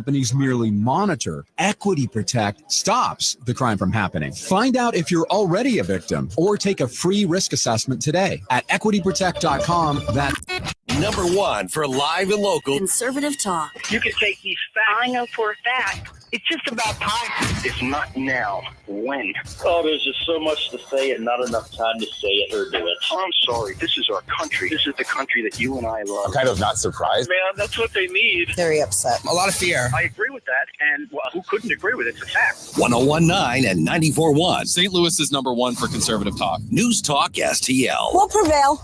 companies merely monitor, Equity Protect stops the crime from happening. Find out if you're already a victim or take a free risk assessment today at equityprotect.com. That's number one for live and local conservative talk. You can take these facts. I know for a fact. It's just about time. It's not now. When? Oh, there's just so much to say and not enough time to say it or do it. Oh, I'm sorry. This is our country. This is the country that you and I love. I'm kind of not surprised. Man, that's what they need. Very upset. A lot of fear. I agree with that, and well, who couldn't agree with it? It's a fact. 1019 and 94.1. St. Louis is number one for conservative talk. News Talk STL. We'll prevail.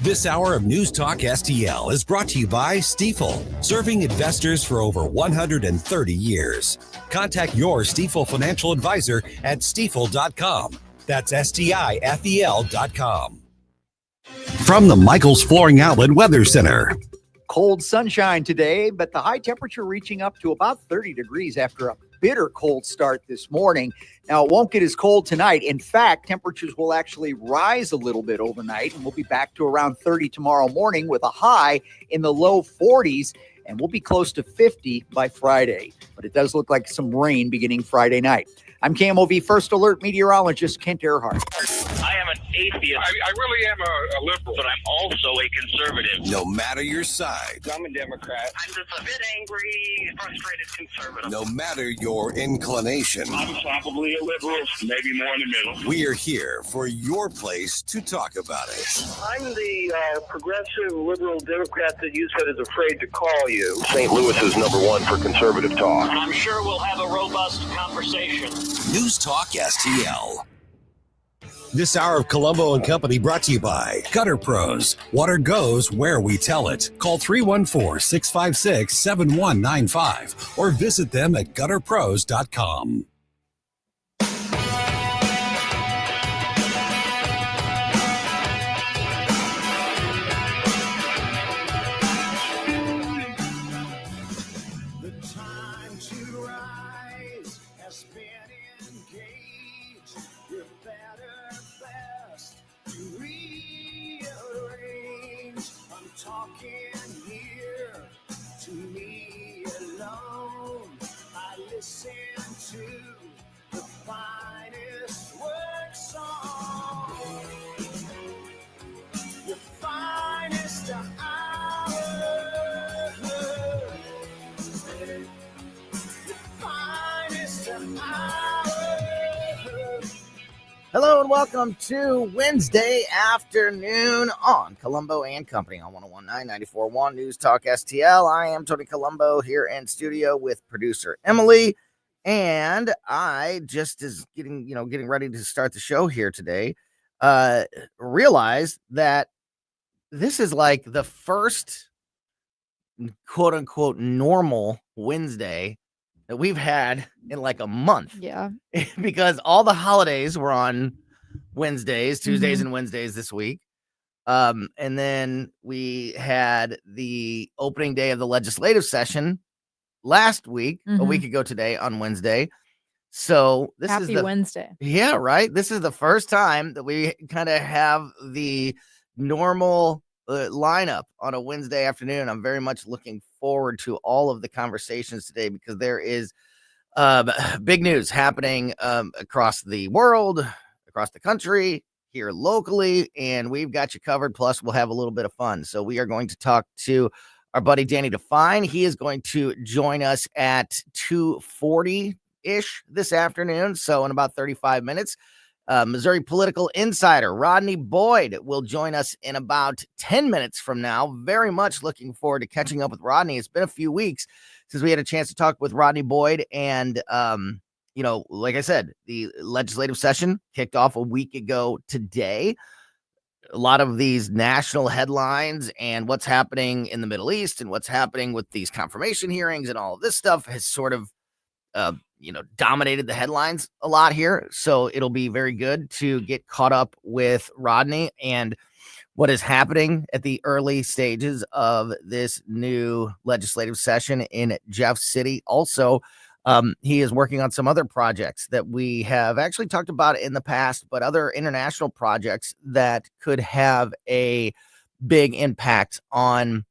This hour of News Talk STL is brought to you by Stifel, serving investors for over 130 years. Contact your Stifel financial advisor at stifel.com. That's STIFEL.com. From the Michaels Flooring Outlet Weather Center. Cold sunshine today, but the high temperature reaching up to about 30 degrees after a bitter cold start this morning. Now, it won't get as cold tonight. In fact, temperatures will actually rise a little bit overnight, and we'll be back to around 30 tomorrow morning with a high in the low 40s, and we'll be close to 50 by Friday. But it does look like some rain beginning Friday night. I'm KMOV First Alert meteorologist Kent Earhart. I am an atheist. I really am a liberal, but I'm also a conservative. No matter your side. I'm a Democrat. I'm just a bit angry, frustrated conservative. No matter your inclination. I'm probably a liberal, maybe more in the middle. We are here for your place to talk about it. I'm the progressive liberal Democrat that you said is afraid to call you. St. Louis is number one for conservative talk. I'm sure we'll have a robust conversation. News Talk STL. This hour of Colombo Company brought to you by Gutter Pros. Water goes where we tell it. Call 314-656-7195 or visit them at gutterpros.com. Hello and welcome to Wednesday afternoon on Colombo and Company on 1019 94.1 News Talk STL. I am Tony Colombo here in studio with producer Emily, and I just is getting ready to start the show here today. Realized that this is like the first quote unquote normal Wednesday that we've had in like a month. Yeah. Because all the holidays were on Wednesdays, Tuesdays and Wednesdays this week. And then we had the opening day of the legislative session last week, a week ago today on Wednesday. So this Happy is Wednesday. Yeah, right. This is the first time that we kind of have the normal lineup on a Wednesday afternoon. I'm very much looking forward to all of the conversations today because there is big news happening across the world, across the country, here locally, and we've got you covered. Plus, we'll have a little bit of fun. So we are going to talk to our buddy Danny Define. He is going to join us at 2:40-ish this afternoon. So in about 35 minutes. Missouri political insider Rodney Boyd will join us in about 10 minutes from now. Very much looking forward to catching up with Rodney. It's been a few weeks since we had a chance to talk with Rodney Boyd. And, like I said, the legislative session kicked off a week ago today. A lot of these national headlines and what's happening in the Middle East and what's happening with these confirmation hearings and all of this stuff has sort of dominated the headlines a lot here. So it'll be very good to get caught up with Rodney and what is happening at the early stages of this new legislative session in Jeff City. Also, he is working on some other projects that we have actually talked about in the past, but other international projects that could have a big impact on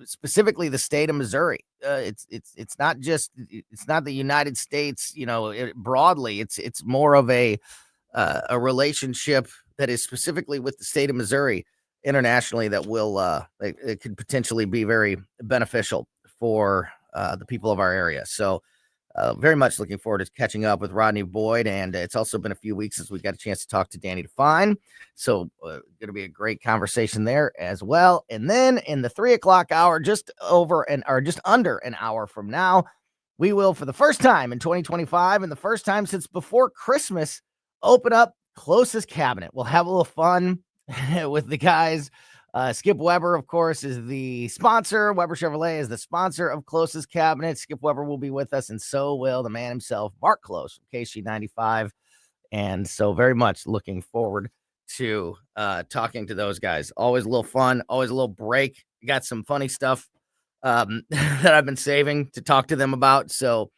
specifically the state of Missouri. It's not the United States, broadly. It's more of a relationship that is specifically with the state of Missouri internationally that will it could potentially be very beneficial for the people of our area. So very much looking forward to catching up with Rodney Boyd, and it's also been a few weeks since we got a chance to talk to Danny Define. So going to be a great conversation there as well. And then in the 3:00 hour, just under an hour from now, we will, for the first time in 2025 and the first time since before Christmas, open up Closest Cabinet. We'll have a little fun with the guys. Skip Weber, of course, is the sponsor. Weber Chevrolet is the sponsor of Closest Cabinet. Skip Weber will be with us, and so will the man himself, Mark Close, from KC95. And so very much looking forward to talking to those guys. Always a little fun, always a little break. Got some funny stuff that I've been saving to talk to them about. So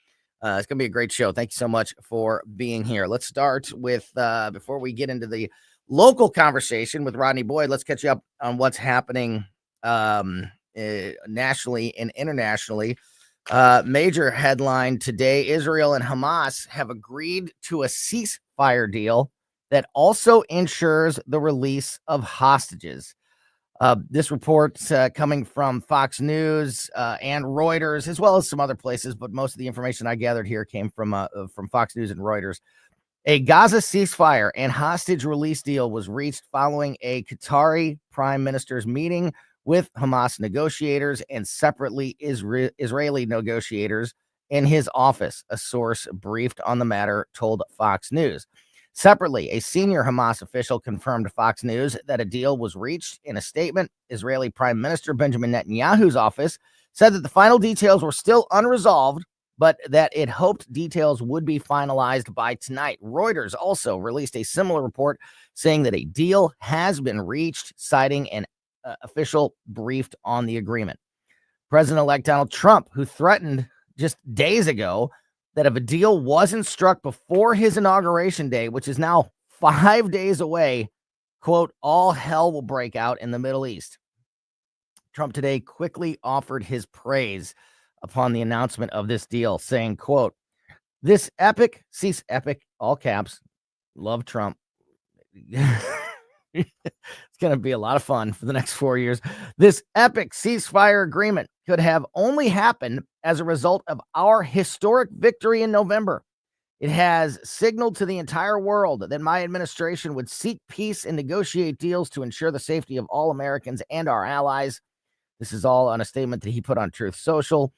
it's going to be a great show. Thank you so much for being here. Let's start with, before we get into the local conversation with Rodney Boyd, let's catch you up on what's happening nationally and internationally. Major headline today: Israel and Hamas have agreed to a ceasefire deal that also ensures the release of hostages. This report's coming from Fox News and Reuters, as well as some other places, but most of the information I gathered here came from Fox News and Reuters. A Gaza ceasefire and hostage release deal was reached following a Qatari prime minister's meeting with Hamas negotiators and separately Israeli negotiators in his office, a source briefed on the matter told Fox News. Separately, a senior Hamas official confirmed to Fox News that a deal was reached. In a statement, Israeli Prime Minister Benjamin Netanyahu's office said that the final details were still unresolved, but that it hoped details would be finalized by tonight. Reuters also released a similar report saying that a deal has been reached, citing an official briefed on the agreement. President-elect Donald Trump, who threatened just days ago that if a deal wasn't struck before his inauguration day, which is now 5 days away, quote, all hell will break out in the Middle East. Trump today quickly offered his praise upon the announcement of this deal, saying, quote, this epic, all caps, love Trump. It's going to be a lot of fun for the next 4 years. This epic ceasefire agreement could have only happened as a result of our historic victory in November. It has signaled to the entire world that my administration would seek peace and negotiate deals to ensure the safety of all Americans and our allies. This is all on a statement that he put on Truth Social.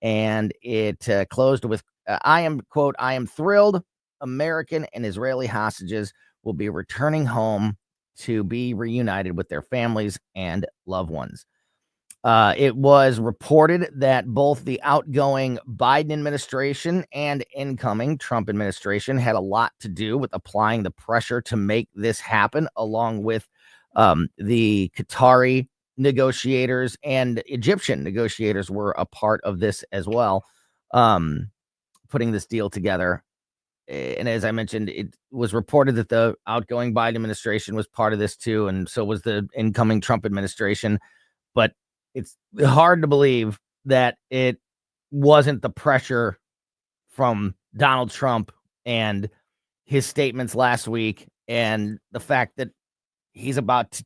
And it closed with, I am thrilled American and Israeli hostages will be returning home to be reunited with their families and loved ones. It was reported that both the outgoing Biden administration and incoming Trump administration had a lot to do with applying the pressure to make this happen, along with the Qatari negotiators and Egyptian negotiators were a part of this as well, putting this deal together. And as I mentioned, it was reported that the outgoing Biden administration was part of this too, and so was the incoming Trump administration. But it's hard to believe that it wasn't the pressure from Donald Trump and his statements last week, and the fact that he's about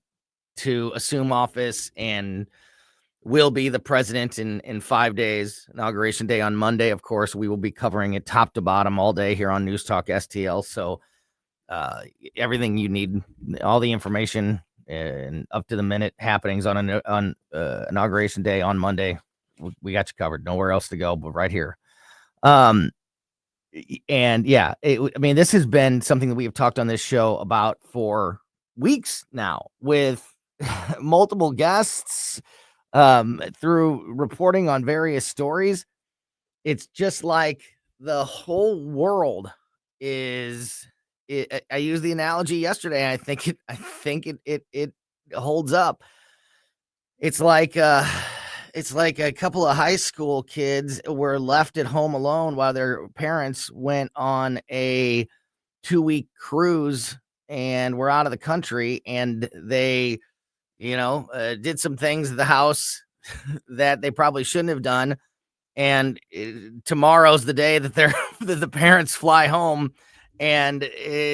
to assume office and will be the president in 5 days. Inauguration day on Monday. Of course, we will be covering it top to bottom all day here on News Talk STL. So everything you need, all the information and up to the minute happenings on inauguration day on Monday, we got you covered. Nowhere else to go but right here. And yeah, this has been something that we have talked on this show about for weeks now with multiple guests, through reporting on various stories. It's just like the whole world is. I used the analogy yesterday. I think it holds up. It's like a couple of high school kids were left at home alone while their parents went on a 2-week cruise and were out of the country, and they did some things at the house that they probably shouldn't have done. And tomorrow's the day that that the parents fly home, and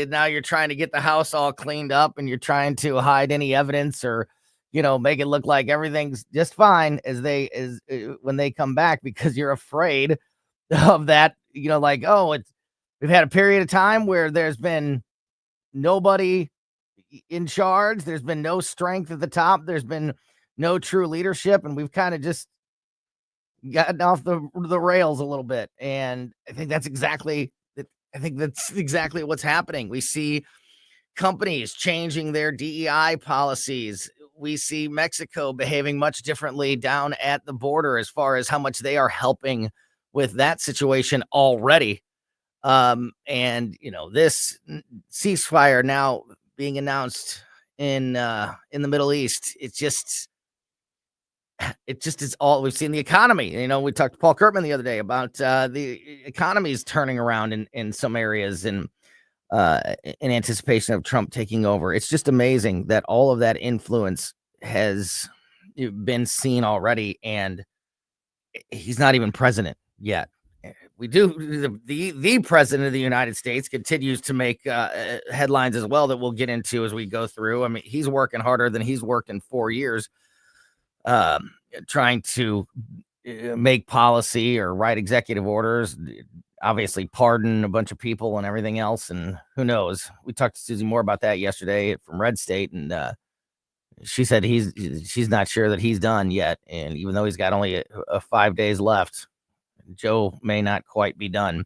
now you're trying to get the house all cleaned up, and you're trying to hide any evidence or, make it look like everything's just fine when they come back, because you're afraid of that. Like, oh, we've had a period of time where there's been nobody in charge. There's been no strength at the top. There's been no true leadership, and we've kind of just gotten off the rails a little bit. And I think that's exactly what's happening. We see companies changing their DEI policies. We see Mexico behaving much differently down at the border as far as how much they are helping with that situation already. And this ceasefire now being announced in the Middle East, it just is all we've seen. The economy, we talked to Paul Kurtman the other day about the economy is turning around in some areas, and in anticipation of Trump taking over. It's just amazing that all of that influence has been seen already, and he's not even president yet. We do the president of the United States continues to make headlines as well that we'll get into as we go through. I mean, he's working harder than he's worked in 4 years, trying to make policy or write executive orders, obviously pardon a bunch of people and everything else. And who knows? We talked to Susie Moore about that yesterday from Red State, and she said she's not sure that he's done yet. And even though he's got only 5 days left, Joe may not quite be done.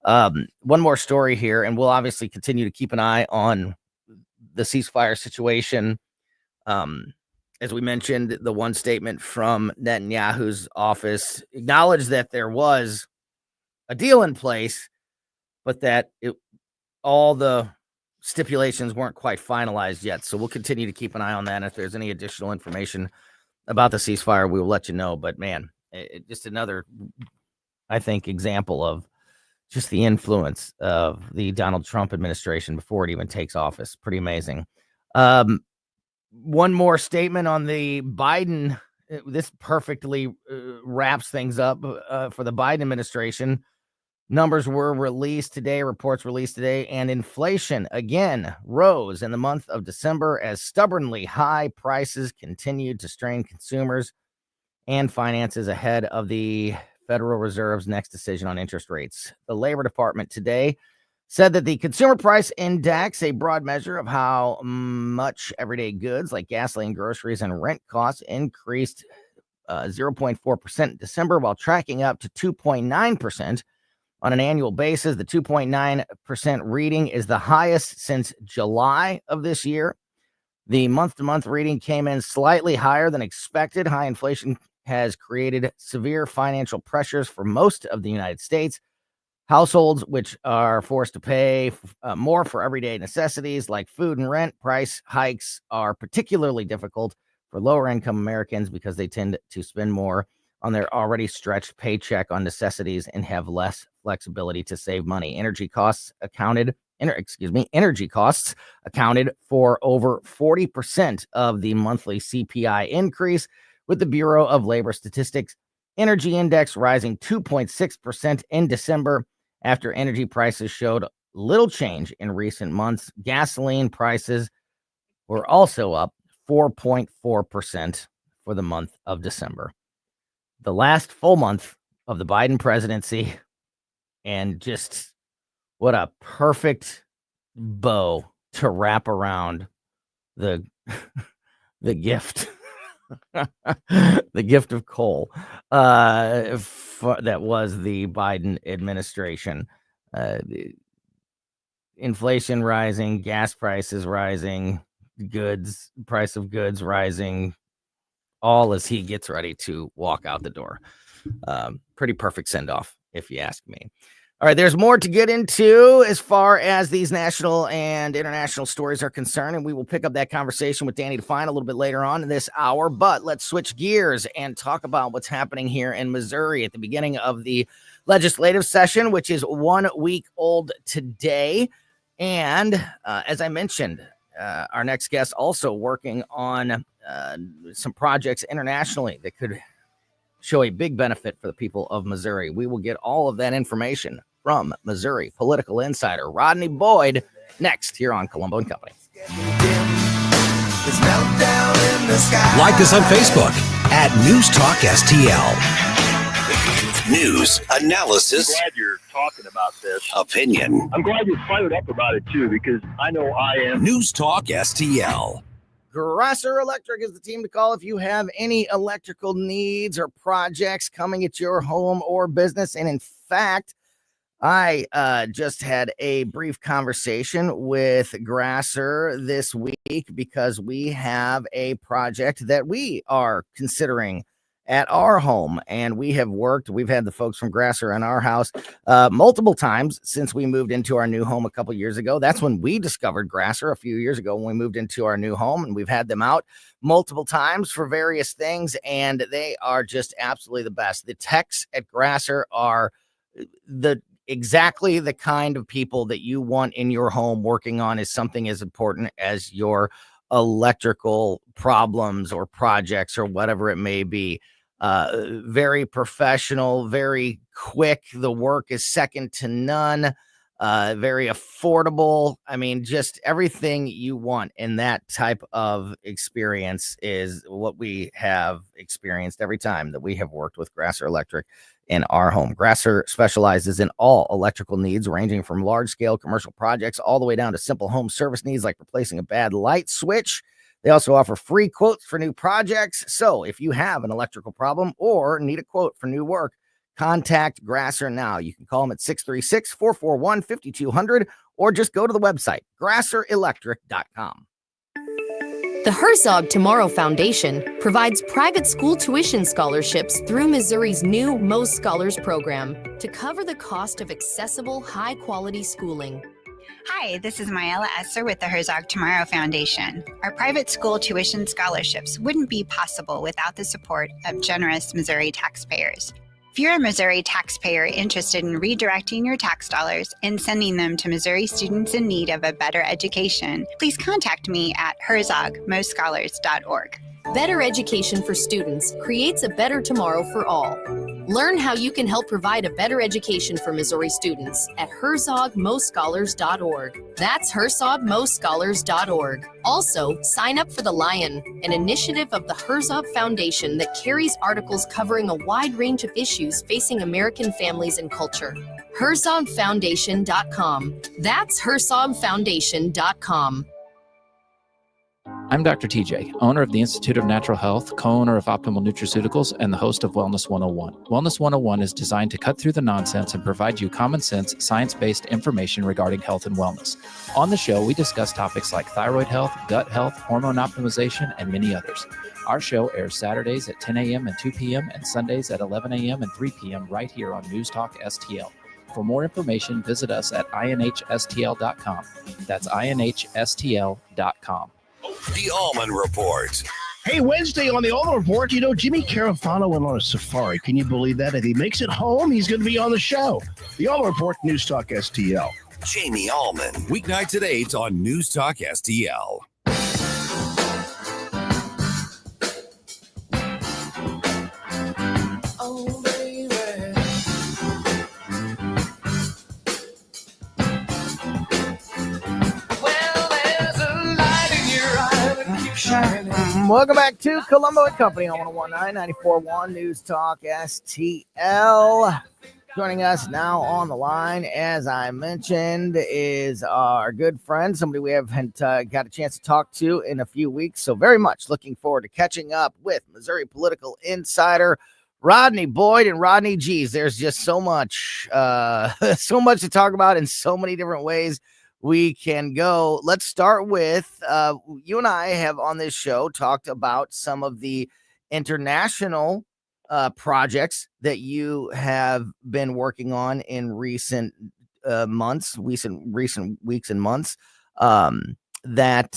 One more story here, and we'll obviously continue to keep an eye on the ceasefire situation. As we mentioned, the one statement from Netanyahu's office acknowledged that there was a deal in place, but that all the stipulations weren't quite finalized yet. So we'll continue to keep an eye on that. And if there's any additional information about the ceasefire, we will let you know. But man, just another, I think, example of just the influence of the Donald Trump administration before it even takes office. Pretty amazing. One more statement on the Biden. This perfectly wraps things up for the Biden administration. Numbers were released today, reports released today, and inflation again rose in the month of December as stubbornly high prices continued to strain consumers and finances ahead of the Federal Reserve's next decision on interest rates. The Labor Department today said that the Consumer Price Index, a broad measure of how much everyday goods like gasoline, groceries, and rent costs, increased 0.4% in December, while tracking up to 2.9% on an annual basis. The 2.9% reading is the highest since July of this year. The month-to-month reading came in slightly higher than expected. High inflation has created severe financial pressures for most of the United States. Households, which are forced to pay more for everyday necessities like food and rent, price hikes are particularly difficult for lower-income Americans because they tend to spend more on their already stretched paycheck on necessities and have less flexibility to save money. Energy costs accounted for over 40% of the monthly CPI increase, with the Bureau of Labor Statistics energy index rising 2.6% in December after energy prices showed little change in recent months. Gasoline prices were also up 4.4% for the month of December. The last full month of the Biden presidency, and just what a perfect bow to wrap around the gift. The gift of coal that was the Biden administration. Inflation rising, gas prices rising, price of goods rising, all as he gets ready to walk out the door. Pretty perfect send-off, if you ask me. All right, there's more to get into as far as these national and international stories are concerned, and we will pick up that conversation with Danny Define a little bit later on in this hour. But let's switch gears and talk about what's happening here in Missouri at the beginning of the legislative session, which is 1 week old today. And as I mentioned, our next guest also working on some projects internationally that could show a big benefit for the people of Missouri. We will get all of that information from Missouri political insider Rodney Boyd next here on Colombo and Company. Like us on Facebook at News Talk STL. News, analysis, I'm glad you're talking about this. opinion. I'm glad you're fired up about it, too, because I know I am. News Talk STL. Grasser Electric is the team to call if you have any electrical needs or projects coming at your home or business. And in fact, I just had a brief conversation with Grasser this week because we have a project that we are considering at our home, and we've had the folks from Grasser in our house multiple times since we moved into our new home a couple years ago. That's when we discovered Grasser a few years ago when we moved into our new home, and we've had them out multiple times for various things, and they are just absolutely the best. The techs at Grasser are exactly the kind of people that you want in your home working on is something as important as your electrical problems or projects or whatever it may be. Very professional, very quick. The work is second to none. Very affordable. I mean, just everything you want in that type of experience is what we have experienced every time that we have worked with Grasser Electric in our home. Grasser specializes in all electrical needs, ranging from large-scale commercial projects all the way down to simple home service needs like replacing a bad light switch. They also offer free quotes for new projects. So if you have an electrical problem or need a quote for new work, contact Grasser now. You can call them at 636-441-5200 or just go to the website, grasserelectric.com. The Herzog Tomorrow Foundation provides private school tuition scholarships through Missouri's new Most Scholars program to cover the cost of accessible, high-quality schooling. Hi, this is Myella Esser with the Herzog Tomorrow Foundation. Our private school tuition scholarships wouldn't be possible without the support of generous Missouri taxpayers. If you're a Missouri taxpayer interested in redirecting your tax dollars and sending them to Missouri students in need of a better education, please contact me at herzogmostscholars.org. Better education for students creates a better tomorrow for all. Learn how you can help provide a better education for Missouri students at herzogmostscholars.org. That's herzogmostscholars.org. Also, sign up for The Lion, an initiative of the Herzog Foundation that carries articles covering a wide range of issues facing American families and culture. herzogfoundation.com. That's herzogfoundation.com. I'm Dr. TJ, owner of the Institute of Natural Health, co-owner of Optimal Nutraceuticals, and the host of Wellness 101. Wellness 101 is designed to cut through the nonsense and provide you common sense, science-based information regarding health and wellness. On the show, we discuss topics like thyroid health, gut health, hormone optimization, and many others. Our show airs Saturdays at 10 a.m. and 2 p.m. and Sundays at 11 a.m. and 3 p.m. right here on News Talk STL. For more information, visit us at inhstl.com. That's inhstl.com. The Allman Report. Hey, Wednesday on the Allman Report, Jimmy Carafano went on a safari. Can you believe that? If he makes it home, he's going to be on the show. The Allman Report, News Talk STL. Jamie Allman. Weeknights at 8 on News Talk STL. Oh, baby. Welcome back to Colombo and Company on 101.9 94.1 News Talk STL. Joining us now on the line, as I mentioned, is our good friend, somebody we haven't got a chance to talk to in a few weeks. So very much looking forward to catching up with Missouri political insider Rodney Boyd. And Rodney, geez, there's just so much to talk about in so many different ways we can go. Let's start with you and I have on this show talked about some of the international projects that you have been working on in recent months, recent weeks and months that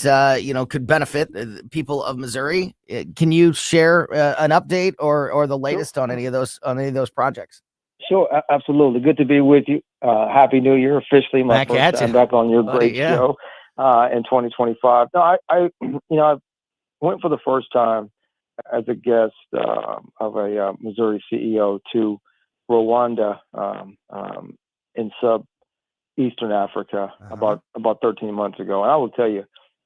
could benefit people of Missouri. Can you share an update or the latest on any of those projects? Sure, absolutely. Good to be with you. Happy New Year, officially my first time back on your great show in 2025. No, I've went for the first time as a guest of a Missouri CEO to Rwanda in sub-Eastern Africa about 13 months ago. And I will tell you,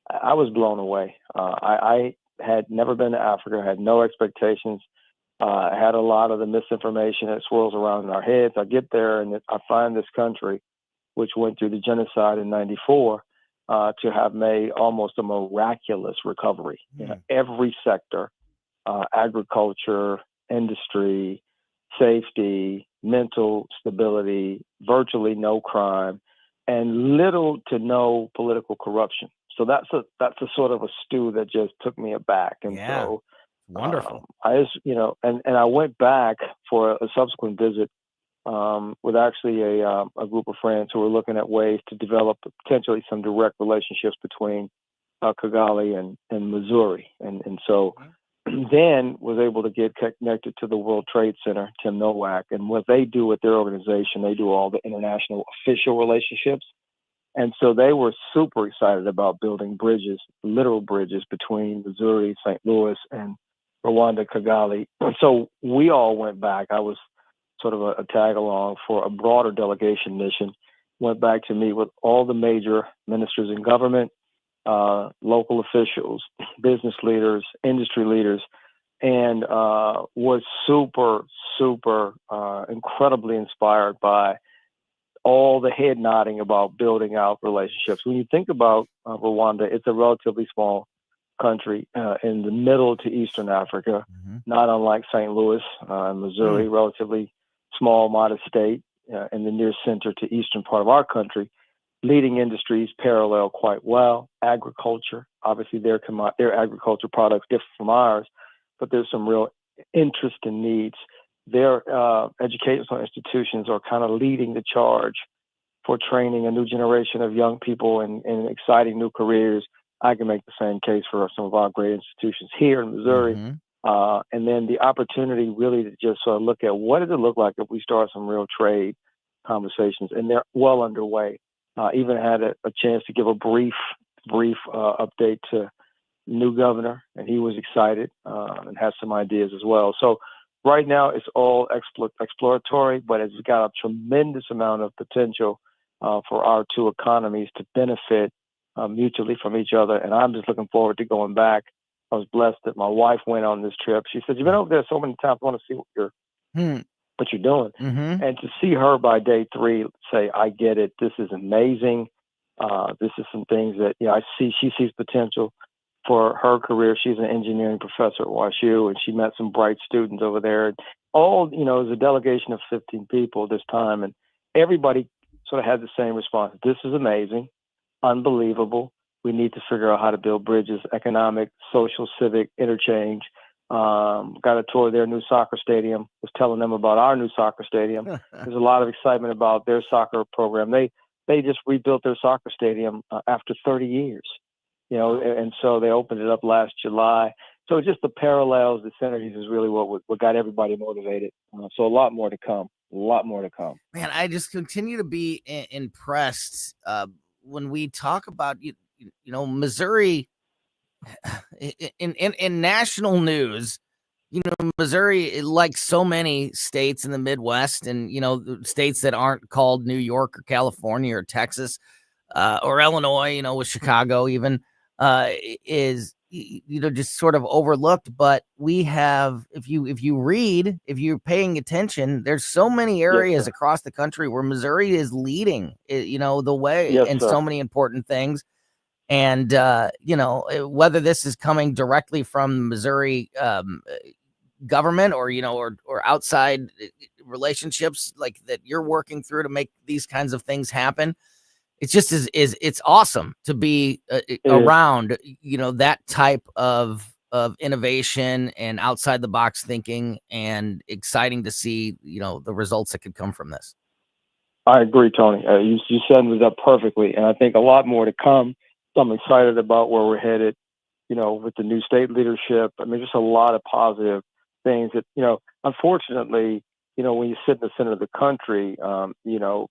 I was blown away. I had never been to Africa, had no expectations. I had a lot of the misinformation that swirls around in our heads. I get there and I find this country, which went through the genocide in '94, to have made almost a miraculous recovery. You know, every sector, agriculture, industry, safety, mental stability, virtually no crime, and little to no political corruption. So that's a sort of a stew that just took me aback. And so wonderful. I just, and I went back for a subsequent visit with actually a group of friends who were looking at ways to develop potentially some direct relationships between Kigali and Missouri. And so then was able to get connected to the World Trade Center, Tim Nowak, and what they do with their organization, they do all the international official relationships. And so they were super excited about building bridges, literal bridges between Missouri, St. Louis, and Rwanda, Kigali. And so we all went back. I was sort of a tag along for a broader delegation mission, went back to meet with all the major ministers in government, local officials, business leaders, industry leaders, and was super, incredibly inspired by all the head nodding about building out relationships. When you think about Rwanda, it's a relatively small country in the middle to Eastern Africa, not unlike St. Louis and Missouri, relatively small, modest state in the near center to eastern part of our country. Leading industries parallel quite well. Agriculture, obviously their agriculture products differ from ours, but there's some real interest and needs. Their educational institutions are kind of leading the charge for training a new generation of young people in exciting new careers. I can make the same case for some of our great institutions here in Missouri. And then the opportunity really to just sort of look at what does it look like if we start some real trade conversations, and they're well underway. Even had a chance to give a brief update to new governor, and he was excited and has some ideas as well. So right now it's all exploratory, but it's got a tremendous amount of potential for our two economies to benefit mutually from each other. And I'm just looking forward to going back. I was blessed that my wife went on this trip. She said, "You've been over there so many times. I want to see what you're doing." And to see her by day 3 say, "I get it. This is amazing. This is some things that I see." She sees potential for her career. She's an engineering professor at WashU, and she met some bright students over there. And all, it was a delegation of 15 people this time, and everybody sort of had the same response. This is amazing, unbelievable. We need to figure out how to build bridges, economic, social, civic interchange. Got a tour of their new soccer stadium, was telling them about our new soccer stadium. There's a lot of excitement about their soccer program. They just rebuilt their soccer stadium after 30 years, and so they opened it up last July. So just the parallels, the synergies is really what got everybody motivated. So a lot more to come. Man, I just continue to be impressed when we talk about, Missouri in national news. Missouri, like so many states in the Midwest and, states that aren't called New York or California or Texas or Illinois, with Chicago even, is, just sort of overlooked. But we have, if you're paying attention, there's so many areas across the country where Missouri is leading, the way in so many important things. And, whether this is coming directly from Missouri government or, or outside relationships like that you're working through to make these kinds of things happen. It's just it's awesome to be around, that type of innovation and outside the box thinking, and exciting to see, the results that could come from this. I agree, Tony. You summed it up perfectly. And I think a lot more to come. So I'm excited about where we're headed, with the new state leadership. I mean, just a lot of positive things that, unfortunately, when you sit in the center of the country,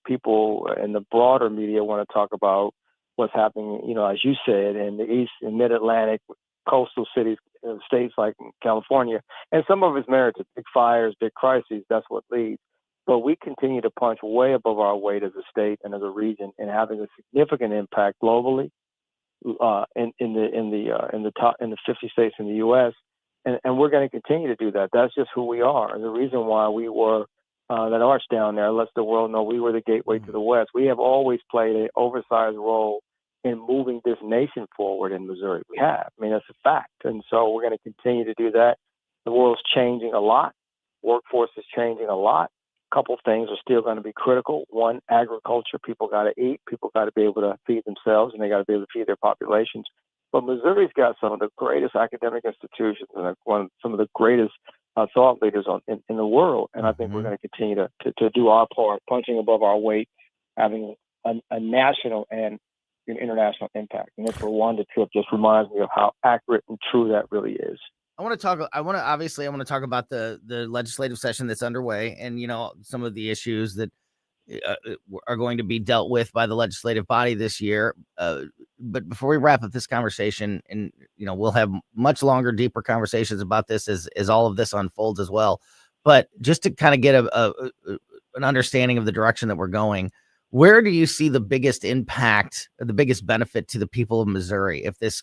people in the broader media want to talk about what's happening, as you said, in the East and Mid-Atlantic, coastal cities, states like California, and some of it's merited. Big fires, big crises, that's what leads. But we continue to punch way above our weight as a state and as a region, and having a significant impact globally in the 50 states in the U.S. And we're going to continue to do that. That's just who we are. And the reason why we were that arch down there lets the world know we were the gateway to the West. We have always played an oversized role in moving this nation forward in Missouri. We have. I mean, that's a fact. And so we're going to continue to do that. The world's changing a lot. Workforce is changing a lot. A couple of things are still going to be critical. One, agriculture. People got to eat. People got to be able to feed themselves, and they got to be able to feed their populations. But Missouri's got some of the greatest academic institutions and some of the greatest thought leaders in the world. And I think we're going to continue to do our part, punching above our weight, having a national and an international impact. And this Rwanda trip just reminds me of how accurate and true that really is. I want to talk about the legislative session that's underway, and some of the issues that are going to be dealt with by the legislative body this year. But before we wrap up this conversation, and we'll have much longer, deeper conversations about this as all of this unfolds as well. But just to kind of get an understanding of the direction that we're going, where do you see the biggest impact, or the biggest benefit to the people of Missouri if this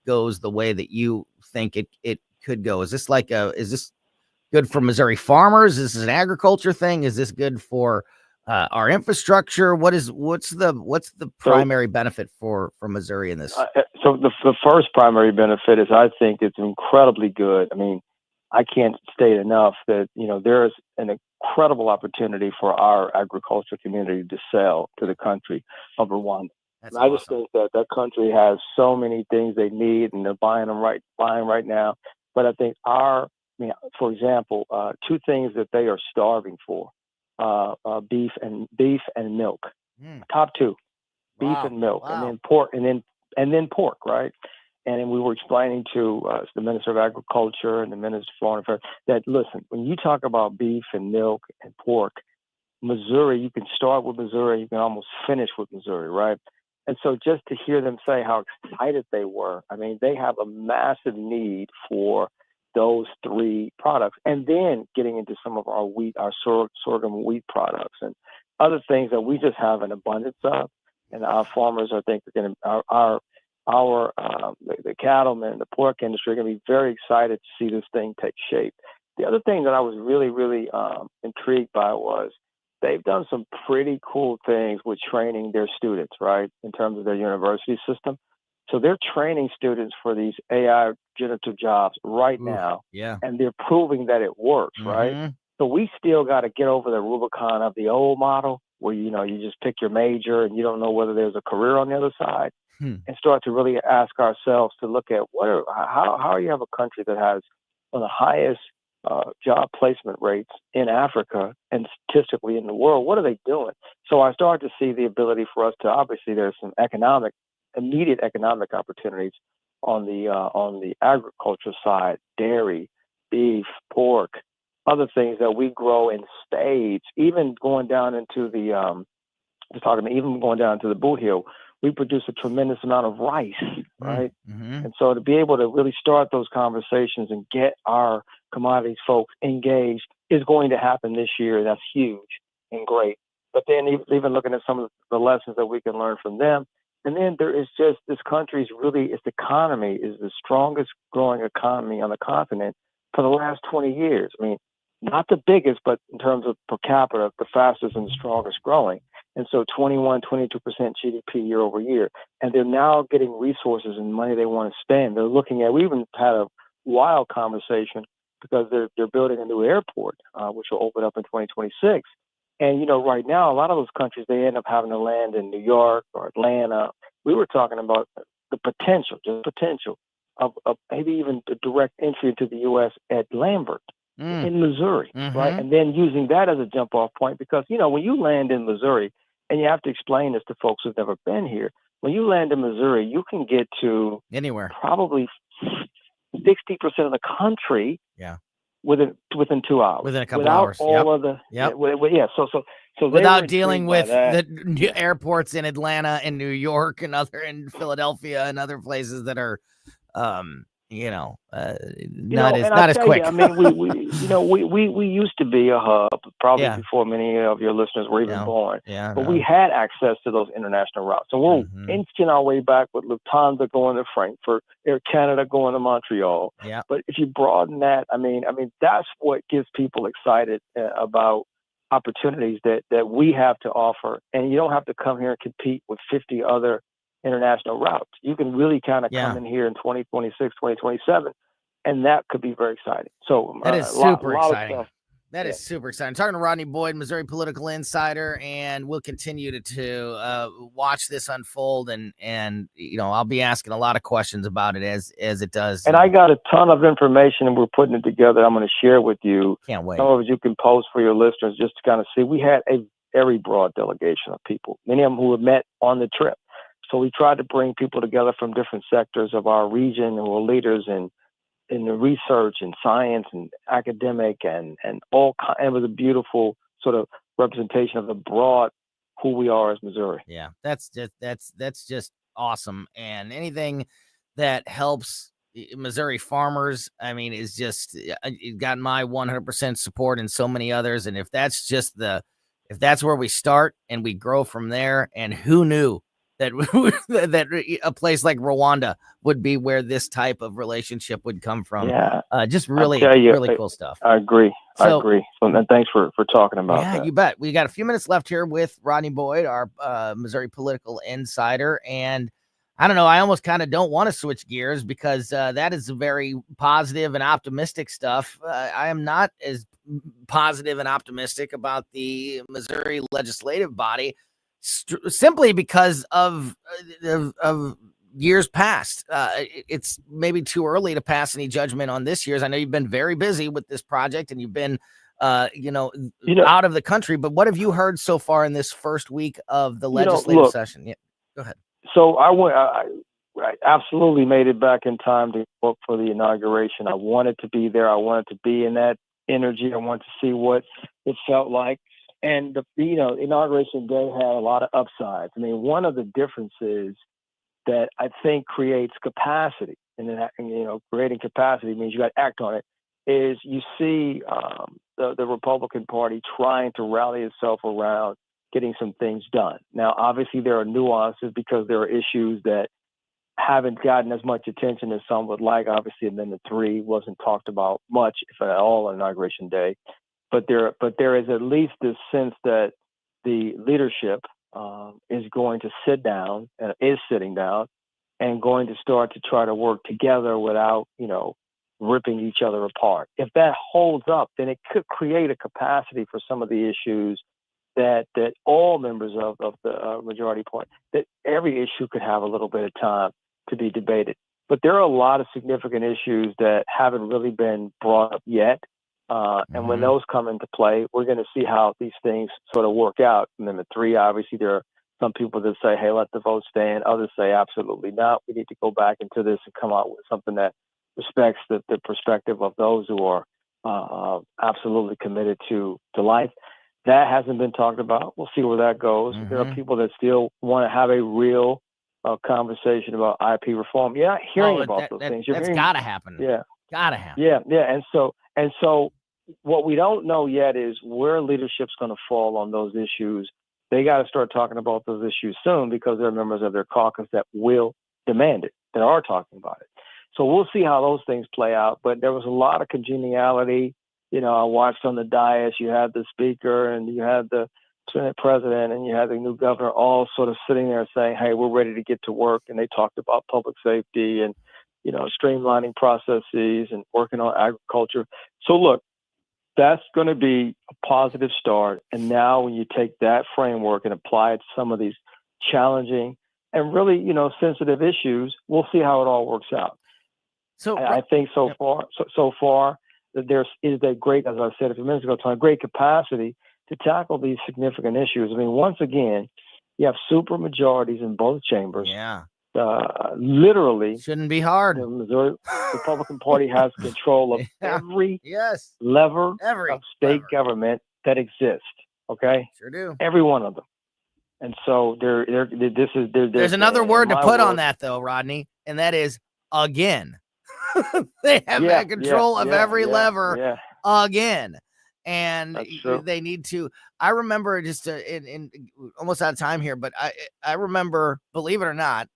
goes the way that you think it could go? Is this good for Missouri farmers? Is this an agriculture thing? Is this good for our infrastructure? What's the primary benefit for Missouri in this? So the first primary benefit is, I think it's incredibly good. I mean, I can't state enough that there's an incredible opportunity for our agriculture community to sell to the country of Rwanda. And I just think that country has so many things they need, and they're buying right now. But I think for example, two things that they are starving for. Beef and milk. Top two, beef and milk, and then pork, and then pork, right? And then we were explaining to the Minister of Agriculture and the Minister of Foreign Affairs that, listen, when you talk about beef and milk and pork, Missouri, you can start with Missouri, you can almost finish with Missouri, right? And so just to hear them say how excited they were, I mean, they have a massive need for those three products, and then getting into some of our wheat, our sorghum wheat products, and other things that we just have an abundance of. And our farmers, I think, are going to the cattlemen, the pork industry, are going to be very excited to see this thing take shape. The other thing that I was really, really intrigued by was they've done some pretty cool things with training their students, right, in terms of their university system. So they're training students for these AI generative jobs right now, and they're proving that it works, right? So we still got to get over the Rubicon of the old model, where you just pick your major and you don't know whether there's a career on the other side, and start to really ask ourselves to look at how you have a country that has one of the highest job placement rates in Africa and statistically in the world. What are they doing? So I started to see the ability for us to, obviously there's some immediate economic opportunities on the agriculture side, dairy, beef, pork, other things that we grow in spades, even going down into the boot heel, we produce a tremendous amount of rice, right? And so to be able to really start those conversations and get our commodities folks engaged is going to happen this year. That's huge and great. But then even looking at some of the lessons that we can learn from them. And then there is just, this country's its economy is the strongest growing economy on the continent for the last 20 years. I mean, not the biggest, but in terms of per capita, the fastest and the strongest growing. And so 22% GDP year over year. And they're now getting resources and money they want to spend. They're looking at, we even had a wild conversation because they're building a new airport, which will open up in 2026. And, right now, a lot of those countries, they end up having to land in New York or Atlanta. We were talking about the potential of maybe even the direct entry into the U.S. at Lambert in Missouri, right? And then using that as a jump-off point because, when you land in Missouri, and you have to explain this to folks who've never been here, when you land in Missouri, you can get to anywhere, probably 60% of the country. Yeah. Within 2 hours, within a couple hours, all of the So without dealing with the airports in Atlanta and New York and in Philadelphia and other places that are not as quick. I mean, we used to be a hub probably before many of your listeners were even born. Yeah, but we had access to those international routes, and we're inching our way back with Lufthansa going to Frankfurt, Air Canada going to Montreal. Yeah. But if you broaden that, I mean, that's what gets people excited about opportunities that we have to offer, and you don't have to come here and compete with 50 other international routes. You can really kind of come in here in 2026, 2027, and that could be very exciting. So that is super exciting. That is super exciting. Talking to Rodney Boyd, Missouri political insider, and we'll continue to watch this unfold. And I'll be asking a lot of questions about it as it does. And I got a ton of information, and we're putting it together. I'm going to share with you. Can't wait. Some of it you can post for your listeners just to kind of see. We had a very broad delegation of people, many of them who had met on the trip. So we tried to bring people together from different sectors of our region who were leaders in the research and science and academic and all. It was a beautiful sort of representation of the broad who we are as Missouri. Yeah, that's just awesome. And anything that helps Missouri farmers, I mean, is just got my 100% support and so many others. And if that's where we start and we grow from there, and who knew that a place like Rwanda would be where this type of relationship would come from. Yeah. Just really cool stuff. I agree. So thanks for talking about that. Yeah, you bet. We got a few minutes left here with Rodney Boyd, our Missouri political insider. And I don't know, I almost kind of don't want to switch gears because that is very positive and optimistic stuff. I am not as positive and optimistic about the Missouri legislative body, simply because of years past. It's maybe too early to pass any judgment on this year's. I know you've been very busy with this project and you've been, out of the country. But what have you heard so far in this first week of the legislative session? Yeah, go ahead. So I absolutely made it back in time to work for the inauguration. I wanted to be there. I wanted to be in that energy. I wanted to see what it felt like. And the inauguration day had a lot of upsides. I mean, one of the differences that I think creates capacity, and then creating capacity means you got to act on it, is you see the Republican Party trying to rally itself around getting some things done. Now, obviously, there are nuances because there are issues that haven't gotten as much attention as some would like. Obviously, Amendment 3 wasn't talked about much, if at all, on Inauguration Day. But there is at least this sense that the leadership is going to sit down and is sitting down and going to start to try to work together without, ripping each other apart. If that holds up, then it could create a capacity for some of the issues that all members of the majority party, that every issue could have a little bit of time to be debated. But there are a lot of significant issues that haven't really been brought up yet. And when those come into play, we're going to see how these things sort of work out. Amendment 3, obviously, there are some people that say, hey, let the vote stand. Others say, absolutely not. We need to go back into this and come out with something that respects the perspective of those who are absolutely committed to life. That hasn't been talked about. We'll see where that goes. There are people that still want to have a real conversation about IP reform. You're not hearing about those things. That's got to happen. Yeah. Got to happen. Yeah. And so what we don't know yet is where leadership's going to fall on those issues. They got to start talking about those issues soon because there are members of their caucus that will demand it, that are talking about it. So we'll see how those things play out. But there was a lot of congeniality. I watched on the dais, you had the speaker and you had the Senate president and you had the new governor all sort of sitting there saying, hey, we're ready to get to work. And they talked about public safety and, streamlining processes and working on agriculture. So look, that's going to be a positive start. And now when you take that framework and apply it to some of these challenging and really, sensitive issues, we'll see how it all works out. So I think so far that there is a great, as I said a few minutes ago, a great capacity to tackle these significant issues. I mean, once again, you have super majorities in both chambers. Yeah. Literally shouldn't be hard. The Missouri Republican Party has control of every lever of state government that exists. Okay, sure do. Every one of them. And so there's another word to put on that though, Rodney, and that is again. They have had control of every lever again. And they need to. I remember just in almost out of time here, but I remember, believe it or not,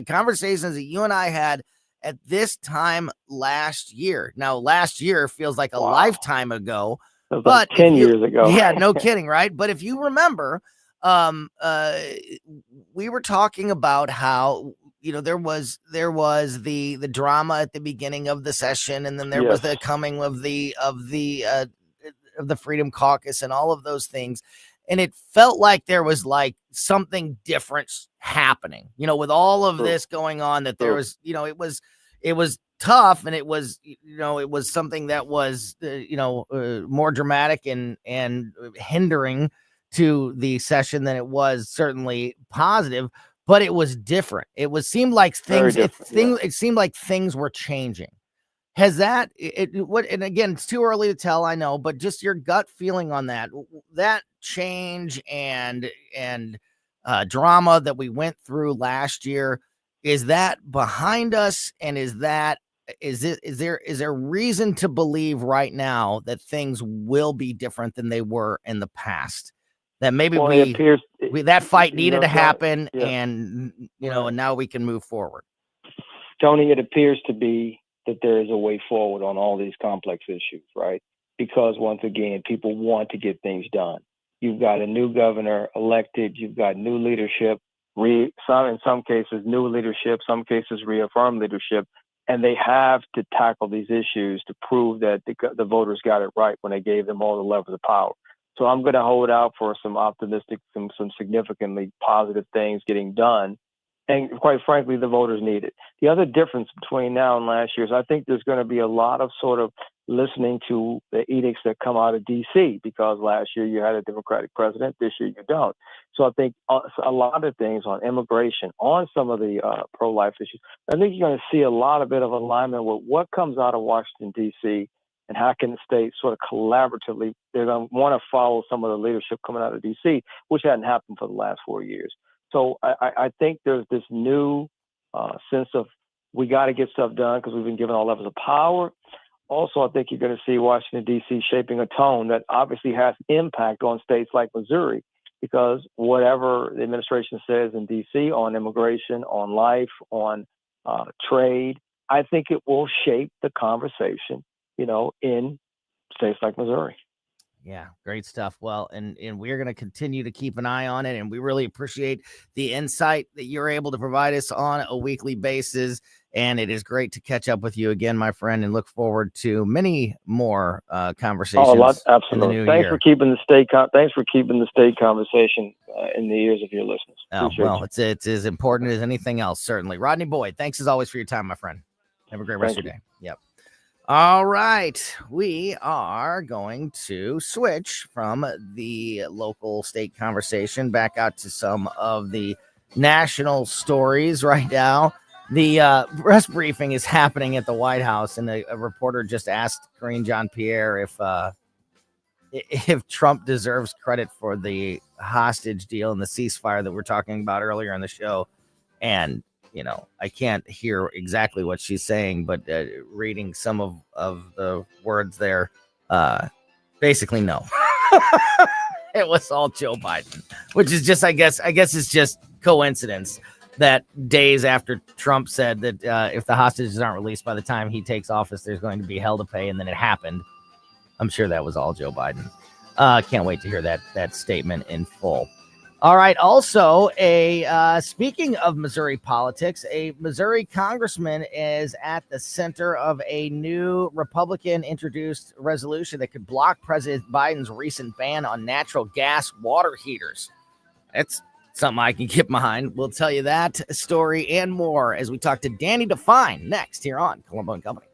conversations that you and I had at this time last year. Now, last year feels like a lifetime ago, but like 10 years ago. Yeah, no kidding, right? But if you remember, we were talking about how, there was the drama at the beginning of the session, and then there was the coming of the Freedom Caucus and all of those things. And it felt like there was like something different happening, with all of this going on, that there was, it was tough, and it was, it was something that was, more dramatic and hindering to the session than it was certainly positive, but it was different. It seemed like it seemed like things were changing. Has that and again, it's too early to tell, I know, but just your gut feeling on that change and drama that we went through last year, is that behind us? And is there reason to believe right now that things will be different than they were in the past? That maybe that fight needed to happen, and and now we can move forward. Tony, it appears to be that there is a way forward on all these complex issues, right? Because once again, people want to get things done. You've got a new governor elected. You've got new leadership. In some cases, new leadership. Some cases, reaffirmed leadership. And they have to tackle these issues to prove that the voters got it right when they gave them all the levers of power. So I'm going to hold out for some optimistic, some significantly positive things getting done. And quite frankly, the voters need it. The other difference between now and last year is I think there's going to be a lot of sort of listening to the edicts that come out of D.C. because last year you had a Democratic president. This year you don't. So I think a lot of things on immigration, on some of the pro-life issues, I think you're going to see a lot of bit of alignment with what comes out of Washington, D.C., and how can the state sort of collaboratively, they're going to want to follow some of the leadership coming out of D.C., which hadn't happened for the last 4 years. So I think there's this new sense of we got to get stuff done because we've been given all levels of power. Also, I think you're going to see Washington, D.C. shaping a tone that obviously has impact on states like Missouri, because whatever the administration says in D.C. on immigration, on life, on trade, I think it will shape the conversation, in states like Missouri. Yeah, great stuff. Well, and we're going to continue to keep an eye on it, and we really appreciate the insight that you're able to provide us on a weekly basis. And it is great to catch up with you again, my friend, and look forward to many more conversations. Absolutely. In the new Thanks year. for keeping the state. Thanks for keeping the state conversation in the ears of your listeners. It's as important as anything else, certainly. Rodney Boyd, thanks as always for your time, my friend. Have a great rest of your day. Yep. All right, we are going to switch from the local state conversation back out to some of the national stories right now. The press briefing is happening at the White House, and a reporter just asked Karine Jean-Pierre if Trump deserves credit for the hostage deal and the ceasefire that we're talking about earlier in the show. And I can't hear exactly what she's saying, but reading some of the words there, basically no. It was all Joe Biden, which is just, I guess it's just coincidence that days after Trump said that if the hostages aren't released by the time he takes office, there's going to be hell to pay, and then it happened. I'm sure that was all Joe Biden. Can't wait to hear that statement in full. All right. Also, speaking of Missouri politics, a Missouri congressman is at the center of a new Republican-introduced resolution that could block President Biden's recent ban on natural gas water heaters. That's something I can get behind. We'll tell you that story and more as we talk to Danny Define next here on Colombo Company.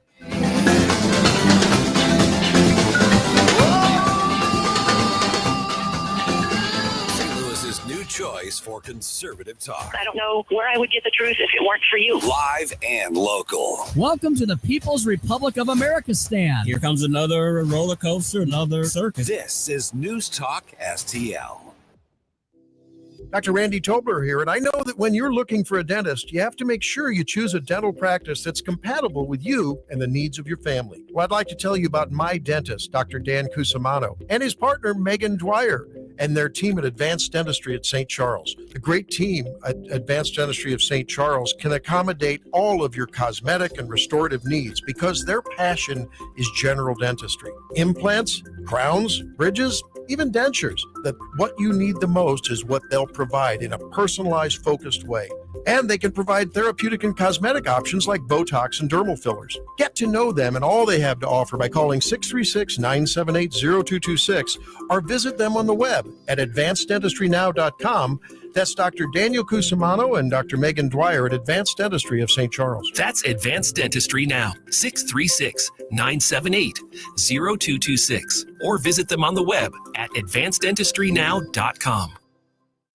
New choice for conservative talk. I don't know where I would get the truth if it weren't for you. Live and local. Welcome to the People's Republic of America stand. Here comes another roller coaster, another circus. This is News Talk STL. Dr. Randy Tobler here, and I know that when you're looking for a dentist, you have to make sure you choose a dental practice that's compatible with you and the needs of your family. Well, I'd like to tell you about my dentist, Dr. Dan Cusimano, and his partner, Megan Dwyer, and their team at Advanced Dentistry at St. Charles. The great team at Advanced Dentistry of St. Charles can accommodate all of your cosmetic and restorative needs because their passion is general dentistry. Implants, crowns, bridges, even dentures. That what you need the most is what they'll provide in a personalized, focused way. And they can provide therapeutic and cosmetic options like Botox and dermal fillers. Get to know them and all they have to offer by calling 636-978-0226 or visit them on the web at advanceddentistrynow.com. That's Dr. Daniel Cusimano and Dr. Megan Dwyer at Advanced Dentistry of St. Charles. That's Advanced Dentistry Now, 636-978-0226. Or visit them on the web at advanceddentistrynow.com.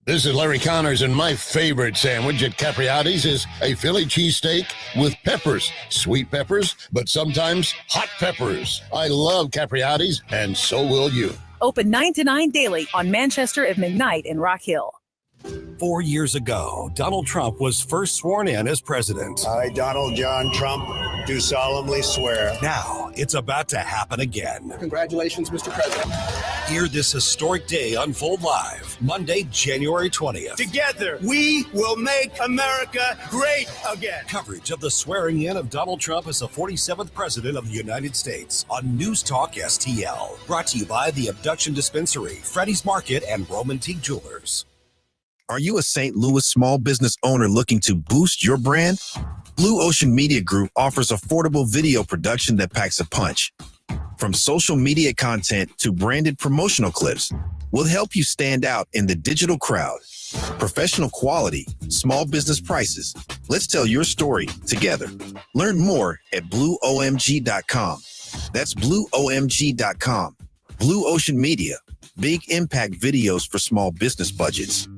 This is Larry Connors, and my favorite sandwich at Capriati's is a Philly cheesesteak with peppers, sweet peppers, but sometimes hot peppers. I love Capriati's, and so will you. Open 9 to 9 daily on Manchester at McKnight in Rock Hill. 4 years ago, Donald Trump was first sworn in as president. I, Donald John Trump, do solemnly swear. Now, it's about to happen again. Congratulations, Mr. President. Hear this historic day unfold live, Monday, January 20th. Together, we will make America great again. Coverage of the swearing in of Donald Trump as the 47th President of the United States on News Talk STL. Brought to you by the Abduction Dispensary, Freddy's Market, and Roman Teague Jewelers. Are you a St. Louis small business owner looking to boost your brand? Blue Ocean Media Group offers affordable video production that packs a punch. From social media content to branded promotional clips, we'll help you stand out in the digital crowd. Professional quality, small business prices. Let's tell your story together. Learn more at blueomg.com. That's blueomg.com. Blue Ocean Media. Big impact videos for small business budgets.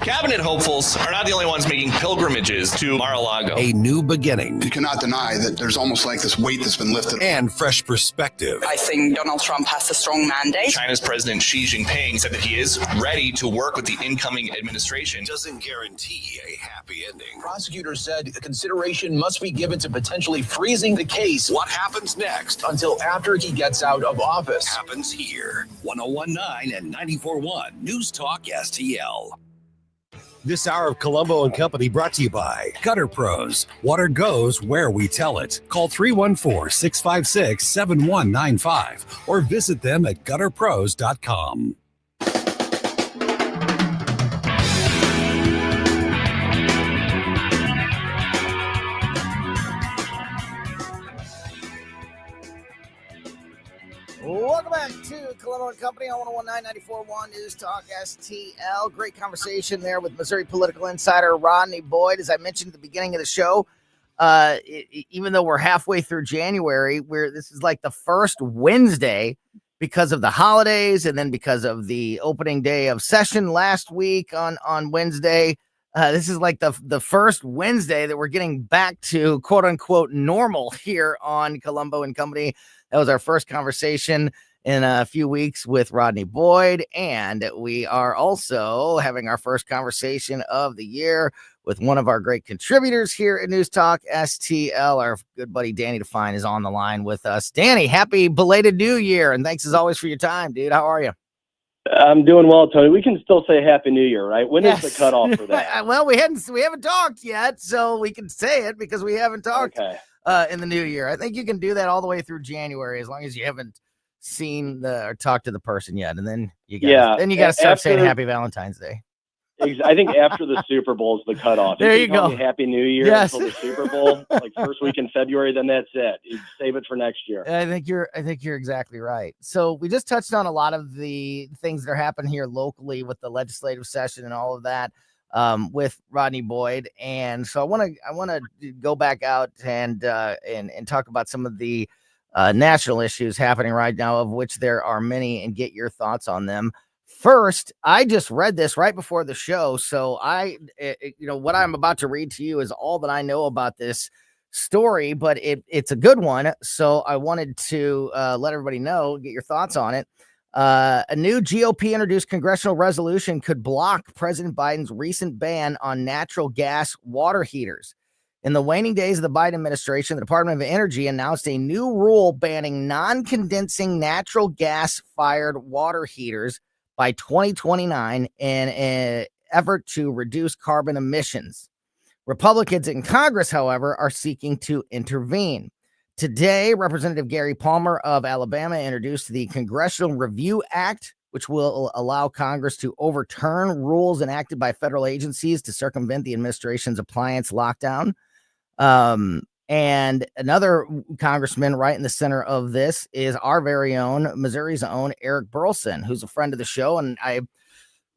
Cabinet hopefuls are not the only ones making pilgrimages to Mar-a-Lago. A new beginning. You cannot deny that there's almost like this weight that's been lifted. And fresh perspective. I think Donald Trump has a strong mandate. China's President Xi Jinping said that he is ready to work with the incoming administration. Doesn't guarantee a happy ending. Prosecutors said consideration must be given to potentially freezing the case. What happens next? Until after he gets out of office. Happens here. 1019 and 94.1 News Talk STL. This hour of Colombo and Company brought to you by Gutter Pros. Water goes where we tell it. Call 314-656-7195 or visit them at gutterpros.com. Welcome back to Colombo and Company on 1019-94.1 News Talk STL. Great conversation there with Missouri political insider Rodney Boyd. As I mentioned at the beginning of the show, even though we're halfway through January, this is like the first Wednesday because of the holidays and then because of the opening day of session last week on Wednesday. This is like the first Wednesday that we're getting back to quote unquote normal here on Colombo and Company. That was our first conversation in a few weeks with Rodney Boyd. And we are also having our first conversation of the year with one of our great contributors here at News Talk STL. Our good buddy Danny Define is on the line with us. Danny, happy belated New Year. And thanks as always for your time, dude. How are you? I'm doing well, Tony. We can still say Happy New Year, right? When is the cutoff for that? Well, we haven't talked yet, so we can say it because we haven't talked in the new year. I think you can do that all the way through January as long as you haven't seen or talked to the person yet, and then you got to start saying Happy Valentine's Day. I think after the Super Bowl is the cutoff. There you go. Happy New Year until the Super Bowl, like first week in February. Then that's it. You save it for next year. I think you're exactly right. So we just touched on a lot of the things that are happening here locally with the legislative session and all of that with Rodney Boyd. And so I want to go back out and talk about some of the national issues happening right now, of which there are many, and get your thoughts on them. First, I just read this right before the show, so what I'm about to read to you is all that I know about this story, but it's a good one, so I wanted to let everybody know, get your thoughts on it. A new GOP introduced congressional resolution could block President Biden's recent ban on natural gas water heaters. In the waning days of the Biden administration, the Department of Energy announced a new rule banning non-condensing natural gas-fired water heaters by 2029 in an effort to reduce carbon emissions. Republicans in Congress, however, are seeking to intervene. Today, Representative Gary Palmer of Alabama introduced the Congressional Review Act, which will allow Congress to overturn rules enacted by federal agencies to circumvent the administration's appliance lockdown. And another congressman right in the center of this is our very own, Missouri's own Eric Burleson, who's a friend of the show. And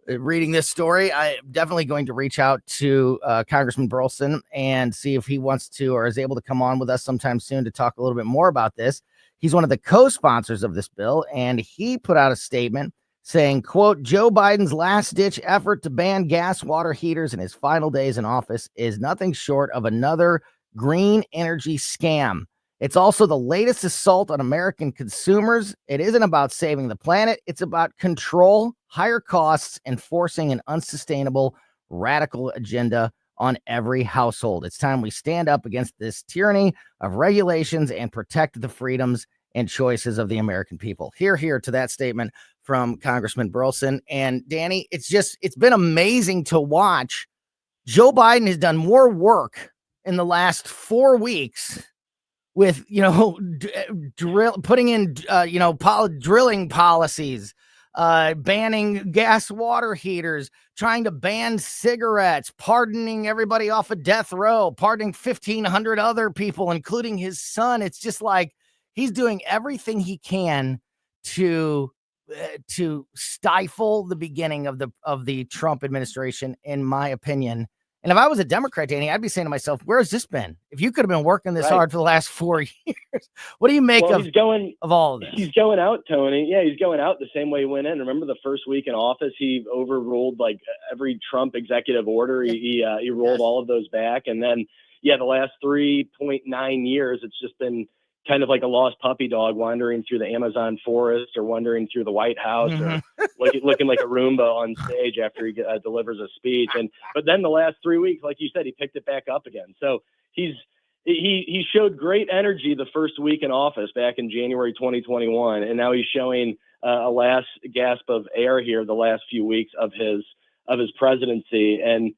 reading this story, I'm definitely going to reach out to Congressman Burleson and see if he wants to or is able to come on with us sometime soon to talk a little bit more about this. He's one of the co-sponsors of this bill, and he put out a statement saying, quote, Joe Biden's last-ditch effort to ban gas water heaters in his final days in office is nothing short of another green energy scam. It's also the latest assault on American consumers. It isn't about saving the planet. It's about control, higher costs, and forcing an unsustainable, radical agenda on every household. It's time we stand up against this tyranny of regulations and protect the freedoms and choices of the American people. Hear to that statement from Congressman Burleson. And Danny, it's been amazing to watch. Joe Biden has done more work in the last 4 weeks with, putting in, drilling policies, banning gas water heaters, trying to ban cigarettes, pardoning everybody off of death row, pardoning 1,500 other people, including his son. It's just like he's doing everything he can to stifle the beginning of the Trump administration, in my opinion. And if I was a Democrat, Danny, I'd be saying to myself, where has this been? If you could have been working this hard for the last 4 years, what do you make of all of this? He's going out, Tony. Yeah, he's going out the same way he went in. Remember the first week in office, he overruled like every Trump executive order. He rolled all of those back. And then, the last 3.9 years, it's just been kind of like a lost puppy dog wandering through the Amazon forest or wandering through the White House or looking like a Roomba on stage after he delivers a speech. But then the last 3 weeks, like you said, he picked it back up again. So he showed great energy the first week in office back in January 2021, and now he's showing a last gasp of air here the last few weeks of his presidency. And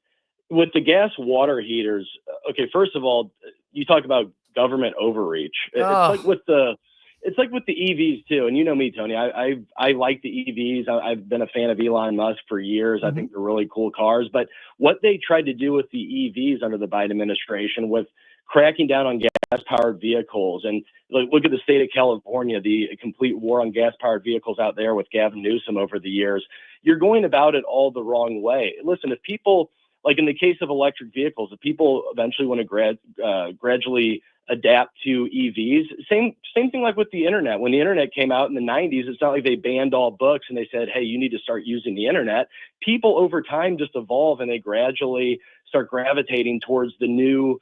with the gas water heaters, okay, first of all, you talk about government overreach. It's like with the EVs too. And you know me, Tony, I like the EVs. I've been a fan of Elon Musk for years. I think they're really cool cars. But what they tried to do with the EVs under the Biden administration with cracking down on gas-powered vehicles, and look at the state of California, the complete war on gas-powered vehicles out there with Gavin Newsom over the years, you're going about it all the wrong way. Listen, if people, like in the case of electric vehicles, if people eventually want to gradually adapt to EVs, same thing like with the internet. When the internet came out in the 90s, it's not like they banned all books and they said, hey, you need to start using the internet. People over time just evolve and they gradually start gravitating towards the new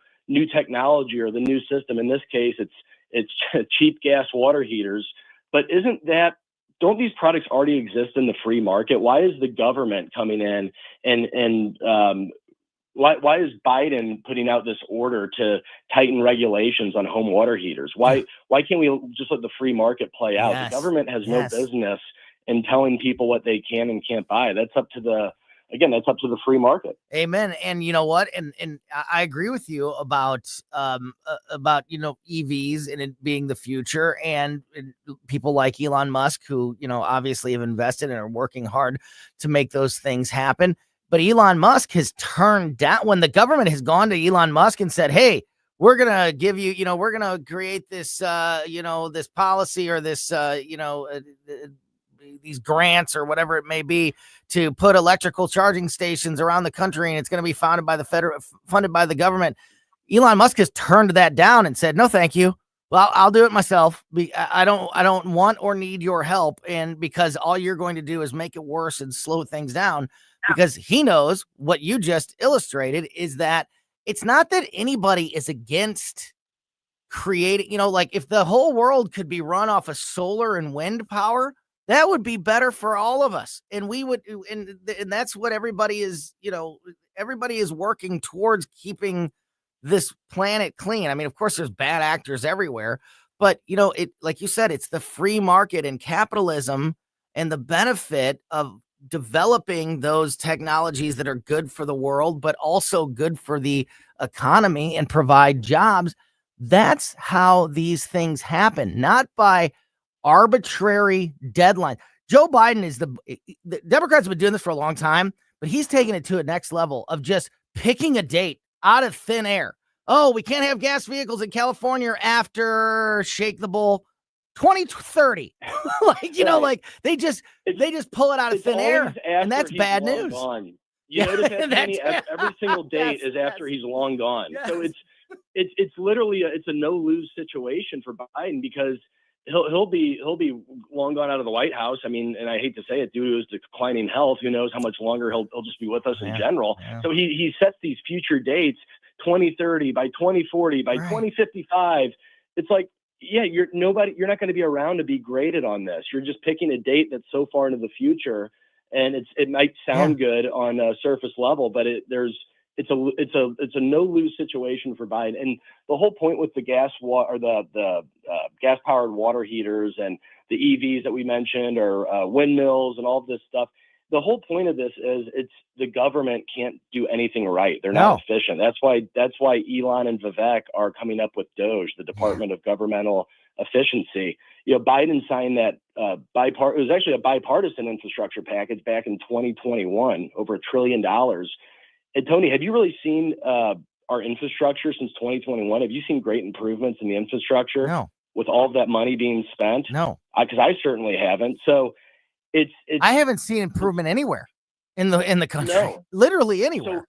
technology or the new system. In this case, it's cheap gas water heaters. But don't these products already exist in the free market? Why is the government coming in and why is Biden putting out this order to tighten regulations on home water heaters? Why can't we just let the free market play out? Yes. The government has no business in telling people what they can and can't buy. That's up to the free market. Amen. And you know what? And I agree with you about EVs and it being the future, and people like Elon Musk who, obviously have invested and are working hard to make those things happen. But Elon Musk has turned down when the government has gone to Elon Musk and said, hey, we're going to give you, we're going to create this, this policy or this, these grants or whatever it may be to put electrical charging stations around the country, and it's going to be funded by the government. Elon Musk has turned that down and said, no, thank you. Well, I'll do it myself. I don't want or need your help. And because all you're going to do is make it worse and slow things down, because he knows what you just illustrated is that it's not that anybody is against creating, like if the whole world could be run off of solar and wind power, That would be better for all of us. And we would, and that's what everybody is, everybody is working towards keeping this planet clean. I mean, of course, there's bad actors everywhere, but it, like you said, it's the free market and capitalism and the benefit of developing those technologies that are good for the world, but also good for the economy and provide jobs. That's how these things happen, not by arbitrary deadline. Joe Biden is the Democrats have been doing this for a long time, but he's taking it to a next level of just picking a date out of thin air. Oh, we can't have gas vehicles in California after shake the bull 2030. Like they just pull it out of thin air, and that's bad news. Gone. You notice that, Tony, every single date is after he's long gone. Yes. So it's literally it's a no lose situation for Biden, because he'll be long gone out of the White House. I mean, and I hate to say it, due to his declining health, who knows how much longer he'll just be with us in general. Yeah. So he sets these future dates, 2030, by 2040, by 2055. It's like, yeah, you're not going to be around to be graded on this. You're just picking a date that's so far into the future, and it might sound good on a surface level, but it's a no lose situation for Biden. And the whole point with the gas powered water heaters and the EVs that we mentioned, or windmills and all of this stuff, the whole point of this is the government can't do anything right. They're not efficient. That's why Elon and Vivek are coming up with DOGE, the Department of Governmental Efficiency. Biden signed that it was actually a bipartisan infrastructure package back in 2021, over $1 trillion. And Tony, have you really seen our infrastructure since 2021? Have you seen great improvements in the infrastructure? No. With all of that money being spent? No. Because I certainly haven't. So I haven't seen improvement anywhere in the country. No. Literally anywhere.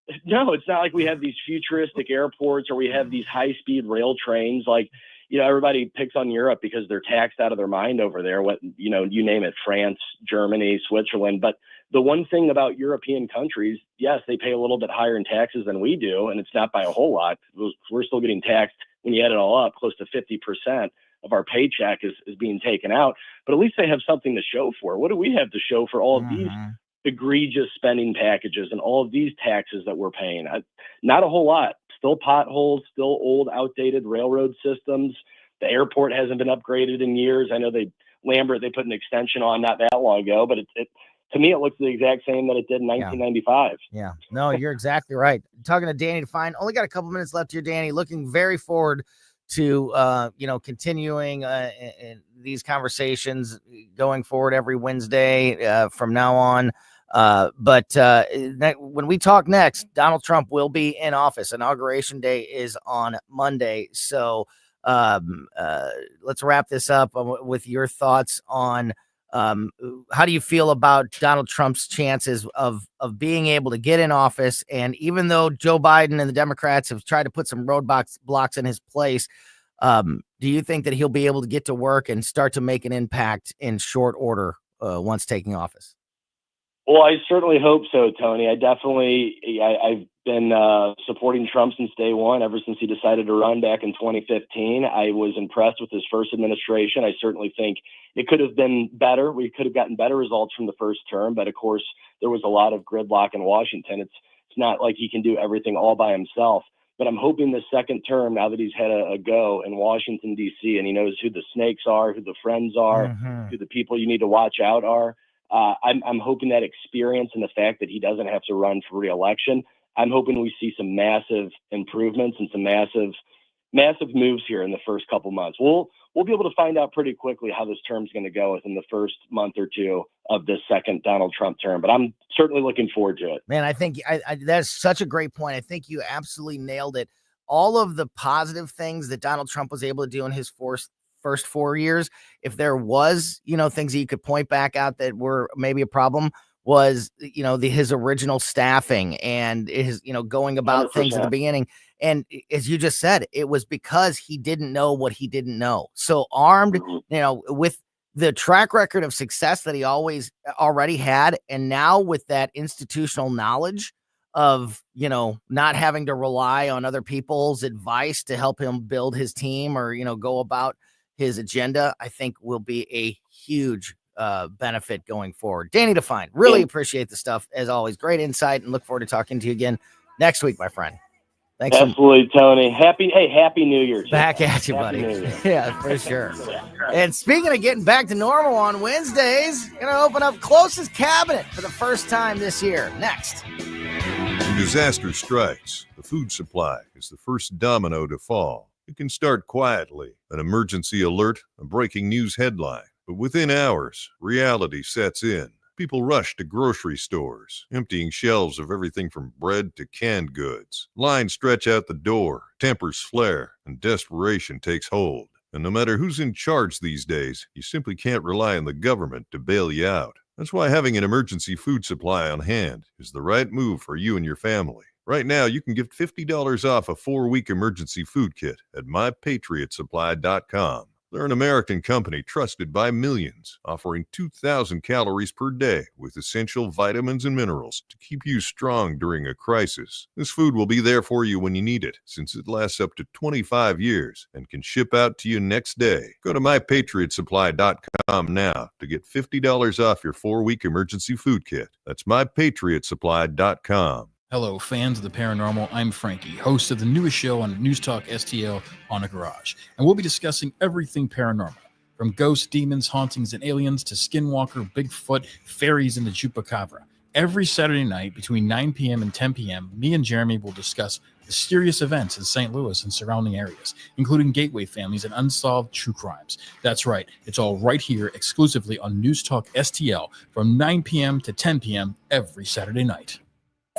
So, no, it's not like we have these futuristic airports, or we have these high-speed rail trains. Like, everybody picks on Europe because they're taxed out of their mind over there. You name it, France, Germany, Switzerland. But the one thing about European countries, yes, they pay a little bit higher in taxes than we do, and it's not by a whole lot. We're still getting taxed, when you add it all up, close to 50% of our paycheck is being taken out. But at least they have something to show for. What do we have to show for all of these egregious spending packages and all of these taxes that we're paying? Not a whole lot. Still potholes, still old, outdated railroad systems. The airport hasn't been upgraded in years. I know they put an extension on not that long ago, but to me, it looks the exact same that it did in 1995. Yeah. No, you're exactly right. Talking to Danny Define. Only got a couple minutes left here, Danny. Looking very forward to continuing in these conversations going forward every Wednesday from now on. But when we talk next, Donald Trump will be in office. Inauguration day is on Monday. So let's wrap this up with your thoughts on how do you feel about Donald Trump's chances of being able to get in office? And even though Joe Biden and the Democrats have tried to put some roadblocks in his place, do you think that he'll be able to get to work and start to make an impact in short order once taking office? Well, I certainly hope so, Tony. I've been supporting Trump since day one, ever since he decided to run back in 2015. I was impressed with his first administration. I certainly think it could have been better. We could have gotten better results from the first term, but of course, there was a lot of gridlock in Washington. It's not like he can do everything all by himself. But I'm hoping the second term, now that he's had a go in Washington, D.C., and he knows who the snakes are, who the friends are, who the people you need to watch out are, I'm hoping that experience and the fact that he doesn't have to run for re-election, I'm hoping we see some massive improvements and some massive moves here in the first couple months. We'll be able to find out pretty quickly how this term's going to go within the first month or two of this second Donald Trump term. But I'm certainly looking forward to it. Man, I think that's such a great point. I think you absolutely nailed it. All of the positive things that Donald Trump was able to do in his first 4 years, if there was, things that you could point back out that were maybe a problem, was, his original staffing and his, going about 100%. Things at the beginning. And as you just said, it was because he didn't know what he didn't know. So armed, with the track record of success that he already had, and now with that institutional knowledge of, not having to rely on other people's advice to help him build his team or, go about his agenda, I think will be a huge benefit going forward. Danny Define, really appreciate the stuff as always. Great insight, and look forward to talking to you again next week, my friend. Thanks. Absolutely, Tony. Happy New Year. Back at you, buddy. Yeah, for sure. And speaking of getting back to normal on Wednesdays, gonna open up Closest Cabinet for the first time this year. Next. When disaster strikes, the food supply is the first domino to fall. It can start quietly, an emergency alert, a breaking news headline. But within hours, reality sets in. People rush to grocery stores, emptying shelves of everything from bread to canned goods. Lines stretch out the door, tempers flare, and desperation takes hold. And no matter who's in charge these days, you simply can't rely on the government to bail you out. That's why having an emergency food supply on hand is the right move for you and your family. Right now, you can get $50 off a 4-week emergency food kit at mypatriotsupply.com. They're an American company trusted by millions, offering 2,000 calories per day with essential vitamins and minerals to keep you strong during a crisis. This food will be there for you when you need it, since it lasts up to 25 years and can ship out to you next day. Go to mypatriotsupply.com now to get $50 off your 4-week emergency food kit. That's mypatriotsupply.com. Hello, fans of the paranormal. I'm Frankie, host of the newest show on News Talk STL, On a Garage. And we'll be discussing everything paranormal, from ghosts, demons, hauntings, and aliens to Skinwalker, Bigfoot, fairies, and the Chupacabra. Every Saturday night between 9 p.m. and 10 p.m., me and Jeremy will discuss mysterious events in St. Louis and surrounding areas, including gateway families and unsolved true crimes. That's right. It's all right here exclusively on News Talk STL from 9 p.m. to 10 p.m. every Saturday night.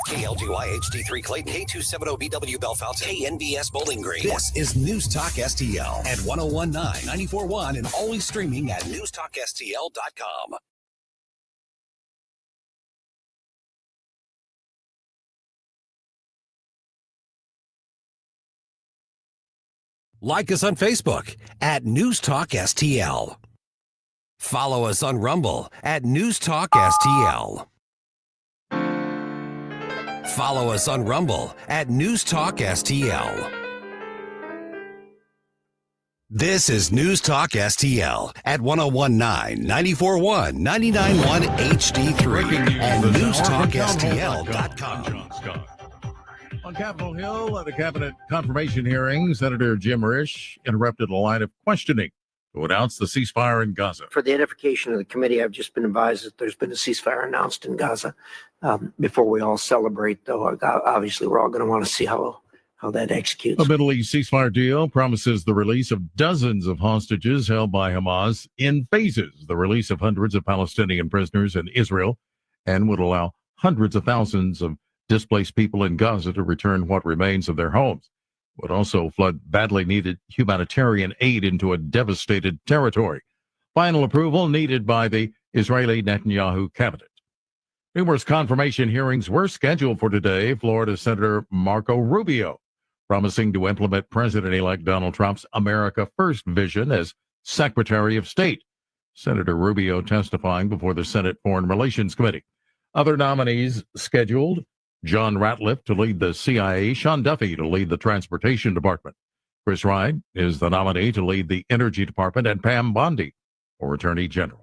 KLGY HD3 Clayton, K270BW Bellefontaine, KNBS Bowling Green. This is News Talk STL at 1019, 94.1, and always streaming at newstalkstl.com. Like us on Facebook at News Talk STL. Follow us on Rumble at News Talk STL. Follow us on Rumble at News Talk STL. This is News Talk STL at 1019, 94.1, 99.1 HD3 and newstalkstl.com. On Capitol Hill, at the cabinet confirmation hearing, Senator Jim Risch interrupted a line of questioning to announce the ceasefire in Gaza. For the edification of the committee, I've just been advised that there's been a ceasefire announced in Gaza. Before we all celebrate, though, obviously we're all going to want to see how that executes. A Middle East ceasefire deal promises the release of dozens of hostages held by Hamas in phases, the release of hundreds of Palestinian prisoners in Israel, and would allow hundreds of thousands of displaced people in Gaza to return what remains of their homes. Would also flood badly needed humanitarian aid into a devastated territory. Final approval needed by the Israeli Netanyahu cabinet. Numerous confirmation hearings were scheduled for today. Florida Senator Marco Rubio promising to implement President-elect Donald Trump's America First vision as Secretary of State. Senator Rubio testifying before the Senate Foreign Relations Committee. Other nominees scheduled: John Ratliff to lead the CIA, Sean Duffy to lead the Transportation Department. Chris Wright is the nominee to lead the Energy Department, and Pam Bondi for Attorney General.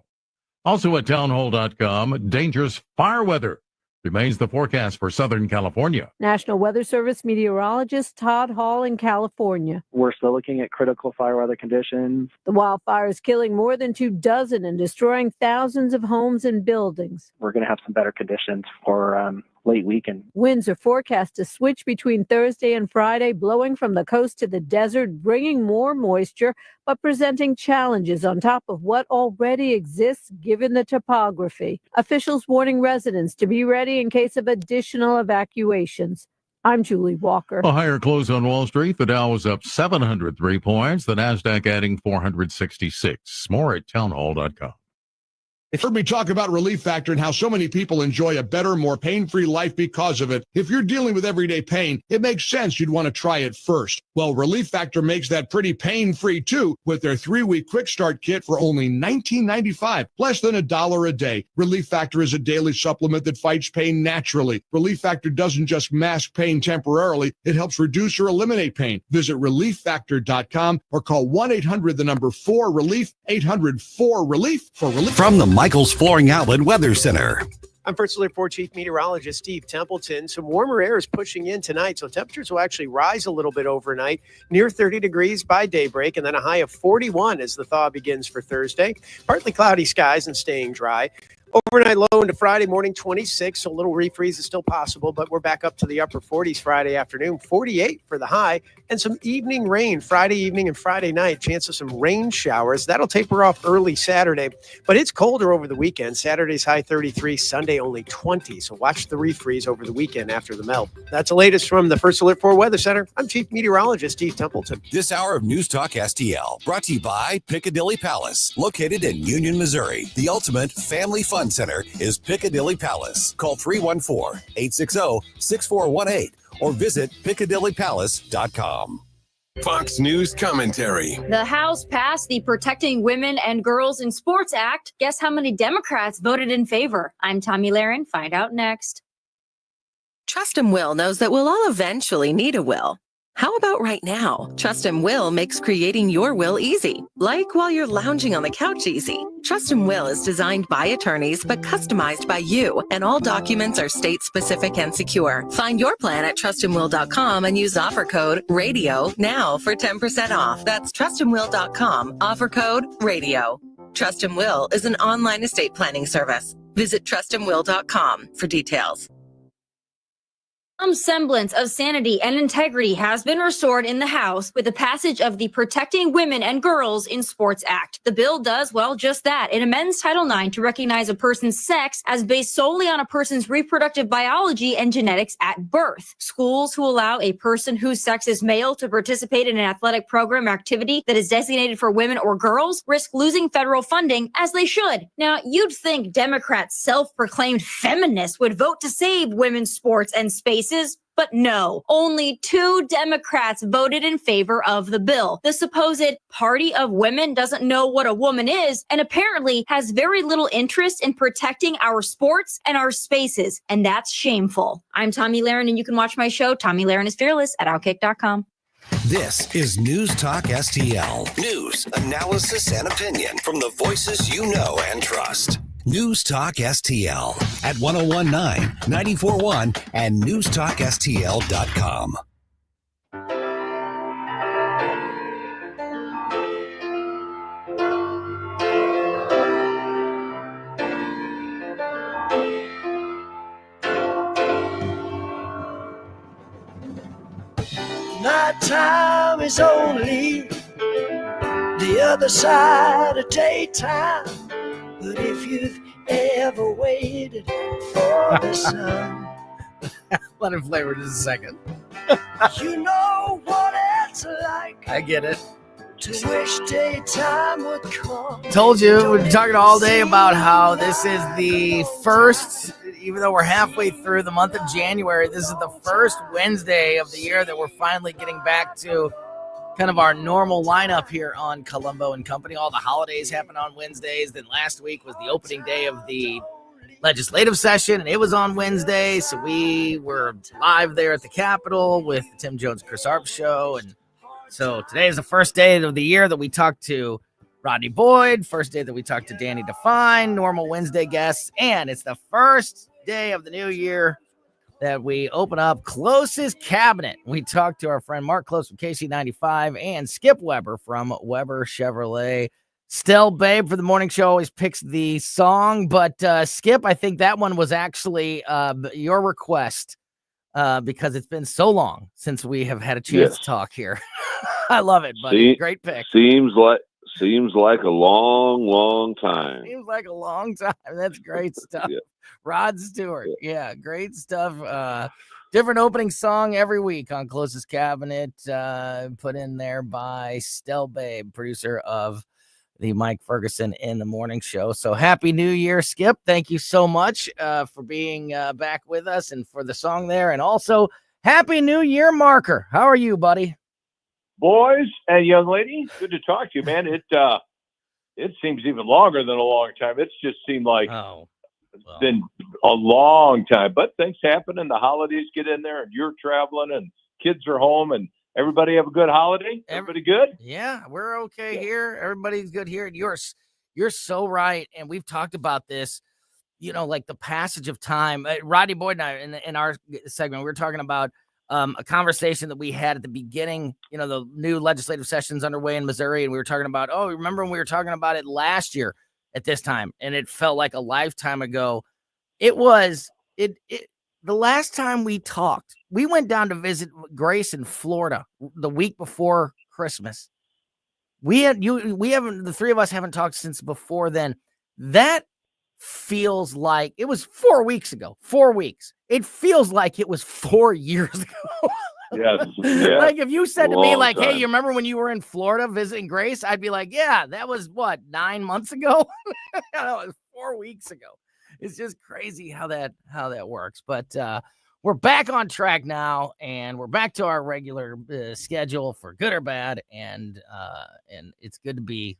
Also at townhall.com, dangerous fire weather remains the forecast for Southern California. National Weather Service meteorologist Todd Hall in California. We're still looking at critical fire weather conditions. The wildfire is killing more than 24 and destroying thousands of homes and buildings. We're going to have some better conditions for late weekend. Winds are forecast to switch between Thursday and Friday, blowing from the coast to the desert, bringing more moisture, but presenting challenges on top of what already exists given the topography. Officials warning residents to be ready in case of additional evacuations. I'm Julie Walker. A higher close on Wall Street. The Dow was up 703 points. The NASDAQ adding 466. More at townhall.com. You've heard me talk about Relief Factor and how so many people enjoy a better, more pain-free life because of it. If you're dealing with everyday pain, it makes sense you'd want to try it first. Well, Relief Factor makes that pretty pain-free too with their 3-week quick start kit for only $19.95, less than $1 a day. Relief Factor is a daily supplement that fights pain naturally. Relief Factor doesn't just mask pain temporarily, it helps reduce or eliminate pain. Visit relieffactor.com or call 1-800-4-RELIEF, 800-4-RELIEF for relief. From the Michael's Flooring Outlet Weather Center. I'm First Alert 4 Chief Meteorologist Steve Templeton. Some warmer air is pushing in tonight, so temperatures will actually rise a little bit overnight, near 30 degrees by daybreak, and then a high of 41 as the thaw begins for Thursday. Partly cloudy skies and staying dry. Overnight low into Friday morning, 26, so a little refreeze is still possible, but we're back up to the upper 40s Friday afternoon, 48 for the high, and some evening rain Friday evening and Friday night. Chance of some rain showers. That'll taper off early Saturday, but it's colder over the weekend. Saturday's high 33, Sunday only 20, so watch the refreeze over the weekend after the melt. That's the latest from the First Alert 4 Weather Center. I'm Chief Meteorologist Steve Templeton. This hour of News Talk STL brought to you by Piccadilly Palace, located in Union, Missouri. The ultimate family fun center is Piccadilly Palace. Call 314-860-6418 or visit piccadillypalace.com. Fox News commentary. The House passed the Protecting Women and Girls in Sports Act. Guess how many Democrats voted in favor? I'm Tommy Lahren. Find out next. Trust and Will knows that we'll all eventually need a will. How about right now? Trust and Will makes creating your will easy, like while you're lounging on the couch easy. Trust and Will is designed by attorneys but customized by you, and all documents are state-specific and secure. Find your plan at trustandwill.com and use offer code RADIO now for 10% off. That's trustandwill.com, offer code RADIO. Trust and Will is an online estate planning service. Visit trustandwill.com for details. Some semblance of sanity and integrity has been restored in the House with the passage of the Protecting Women and Girls in Sports Act. The bill does, well, just that. It amends Title IX to recognize a person's sex as based solely on a person's reproductive biology and genetics at birth. Schools who allow a person whose sex is male to participate in an athletic program or activity that is designated for women or girls risk losing federal funding, as they should. Now, you'd think Democrats, self-proclaimed feminists, would vote to save women's sports and spaces. But no, only 2 Democrats voted in favor of the bill. The supposed party of women doesn't know what a woman is and apparently has very little interest in protecting our sports and our spaces. And that's shameful. I'm Tommy Lahren, and you can watch my show, Tommy Lahren is Fearless, at Outkick.com. This is News Talk STL. News, analysis, and opinion from the voices you know and trust. News Talk STL at 1019, 94.1, and newstalkstl.com. Nighttime is only the other side of daytime. But if you've ever waited for the sun, Let him flavor just a second. you know what it's like. I get it. To wish daytime would come. Told you, we've been talking all day about how this is the first, even though we're halfway through the month of January, this is the first Wednesday of the year that we're finally getting back to kind of our normal lineup here on Colombo and Company. All the holidays happen on Wednesdays. Then last week was the opening day of the legislative session, and it was on Wednesday. So we were live there at the Capitol with the Tim Jones Chris Arp show. And so today is the first day of the year that we talked to Rodney Boyd, first day that we talked to Danny Define, normal Wednesday guests, and it's the first day of the new year that we open up Close's Cabinet. We talked to our friend Mark Close from KC95 and Skip Weber from Weber Chevrolet. Still, Babe, for the morning show, always picks the song. But Skip, I think that one was actually your request because it's been so long since we have had a chance to talk here. I love it, buddy. Great pick. Seems like a long time. Seems like a long time. That's great stuff. Yeah. Rod Stewart. Yeah, great stuff. Different opening song every week on Closest Cabinet, put in there by Stel Babe, producer of the Mike Ferguson in the Morning Show. So happy New Year, Skip. Thank you so much for being back with us and for the song there. And also, happy New Year, Marker. How are you, buddy? Boys and young lady, good to talk to you, man. It seems even longer than a long time. It's just seemed like it's been a long time. But things happen and the holidays get in there and you're traveling and kids are home and everybody have a good holiday? Everybody good? Yeah, we're okay here. Everybody's good here. You're so right. And we've talked about this, like the passage of time. Rodney Boyd and I, in our segment, we were talking about a conversation that we had at the beginning, the new legislative sessions underway in Missouri. And we were talking about, remember when we were talking about it last year at this time? And it felt like a lifetime ago. It was the last time we talked, we went down to visit Grace in Florida the week before Christmas. The three of us haven't talked since before then. That feels like it was 4 weeks ago. 4 weeks. It feels like it was 4 years ago. Yes. Like if you said to me, like, time. hey, you remember when you were in Florida visiting Grace? I'd be like, yeah, that was 9 months ago. That was 4 weeks ago. It's just crazy how that works. But we're back on track now, and we're back to our regular schedule for good or bad, and it's good to be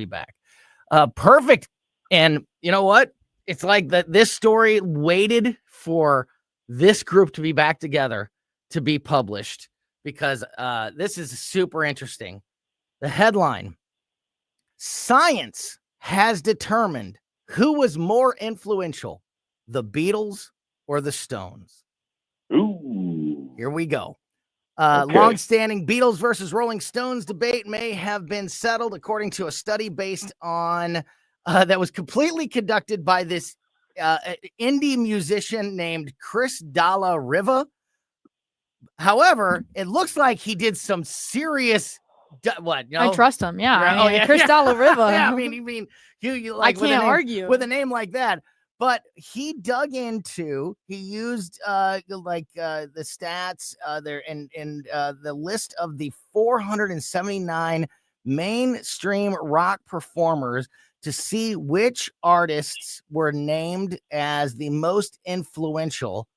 back. Perfect. And you know what? It's like this story waited for this group to be back together to be published, because this is super interesting. The headline: Science has determined who was more influential, the Beatles or the Stones. Ooh. Here we go. Okay. Long-standing Beatles versus Rolling Stones debate may have been settled, according to a study based on that was completely conducted by this indie musician named Chris Dalla Riva. However, it looks like he did some serious. I trust him. Yeah. Chris yeah. Dalla Riva. Yeah, I mean, you like I can't argue with a name like that. But he dug into. He used the stats there and the list of the 479 mainstream rock performers to see which artists were named as the most influential,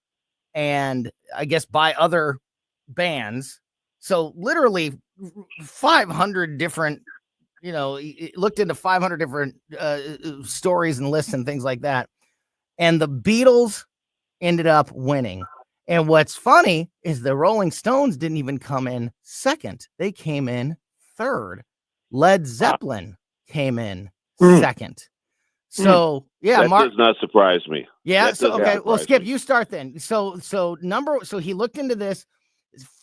and I guess by other bands. So literally 500 different, looked into 500 different stories and lists and things like that. And the Beatles ended up winning. And what's funny is the Rolling Stones didn't even come in second. They came in third. Led Zeppelin came in second. So yeah, that does not surprise me. Yeah. So okay, well, Skip, you start then. So he looked into this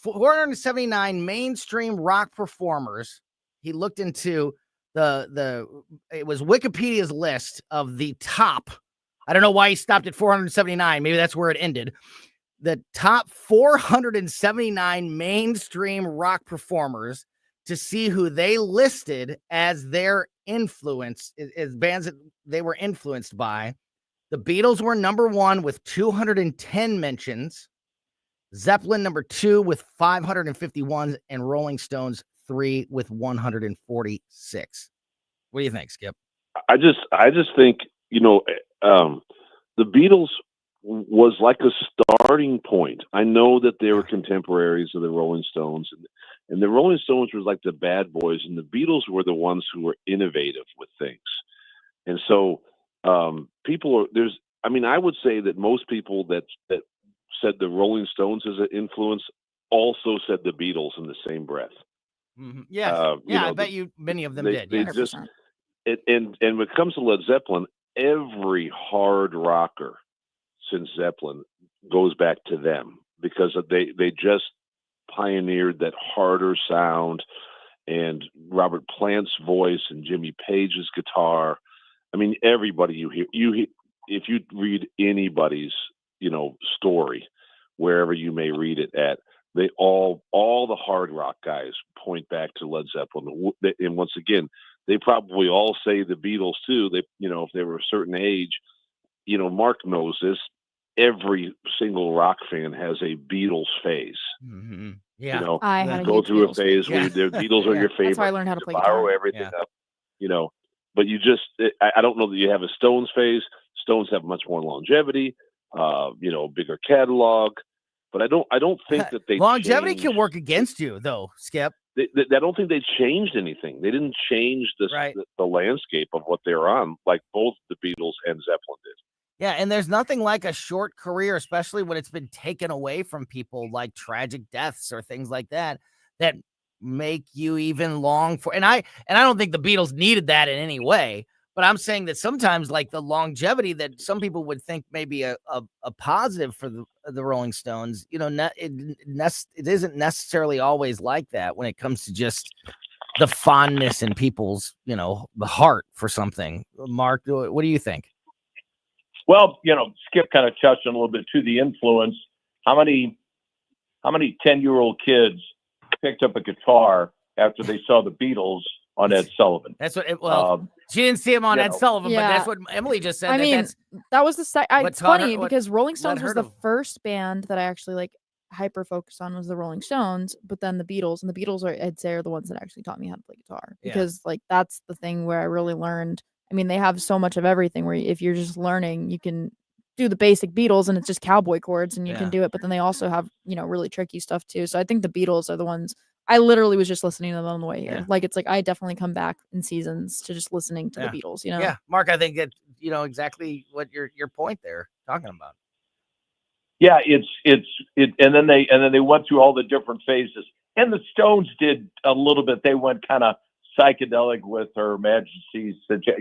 479 mainstream rock performers. He looked into it was Wikipedia's list of the top. I don't know why he stopped at 479. Maybe that's where it ended. The top 479 mainstream rock performers to see who they listed as their influence, as bands that they were influenced by. The Beatles were number one with 210 mentions. Zeppelin number 2 with 551, and Rolling Stones 3 with 146. What do you think, Skip? I just think, the Beatles was like a starting point. I know that they were contemporaries of the Rolling Stones, and the Rolling Stones were like the bad boys, and the Beatles were the ones who were innovative with things. And so I would say that most people that said the Rolling Stones as an influence also said the Beatles in the same breath. Mm-hmm. Yes. I bet many of them did. They just, and when it comes to Led Zeppelin, every hard rocker since Zeppelin goes back to them, because they just pioneered that harder sound, and Robert Plant's voice and Jimmy Page's guitar. I mean, everybody you hear, if you read anybody's, story, wherever you may read it at, they all the hard rock guys point back to Led Zeppelin. And once again, they probably all say the Beatles too. They, if they were a certain age, Mark knows this. Every single rock fan has a Beatles phase. Mm-hmm. Yeah, I had go through a phase where the Beatles are your favorite. That's why I learned how to play borrow guitar. everything up, But you just, I don't know that you have a Stones phase. Stones have much more longevity, bigger catalog. But I don't think that they longevity can work against you, though, Skip. I don't think they changed anything. They didn't change the landscape of what they're on, like both the Beatles and Zeppelin did. Yeah, and there's nothing like a short career, especially when it's been taken away from people, like tragic deaths or things like that make you even long for. And I don't think the Beatles needed that in any way. But I'm saying that sometimes, like the longevity that some people would think may be a positive for the Rolling Stones, it isn't necessarily always like that when it comes to just the fondness in people's, the heart for something. Mark, what do you think? Well, Skip kind of touched on a little bit too, the influence. How many 10-year-old kids picked up a guitar after they saw the Beatles on Ed Sullivan? That's what. She didn't see him on Ed Sullivan, but that's what Emily just said. I mean, that was the it's funny because Rolling Stones was the first band that I actually hyper focused on was the Rolling Stones, but then the Beatles, and the Beatles I'd say are the ones that actually taught me how to play guitar, because that's the thing where I really learned. I mean, they have so much of everything where if you're just learning, you can do the basic Beatles and it's just cowboy chords and you can do it, but then they also have, really tricky stuff too. So I think the Beatles are the ones. I literally was just listening to them on the way here. I definitely come back in seasons to just listening to the Beatles, Yeah, Mark, I think that exactly what your point there talking about. Yeah, and then they went through all the different phases. And the Stones did a little bit. They went kind of psychedelic with Her Majesty's,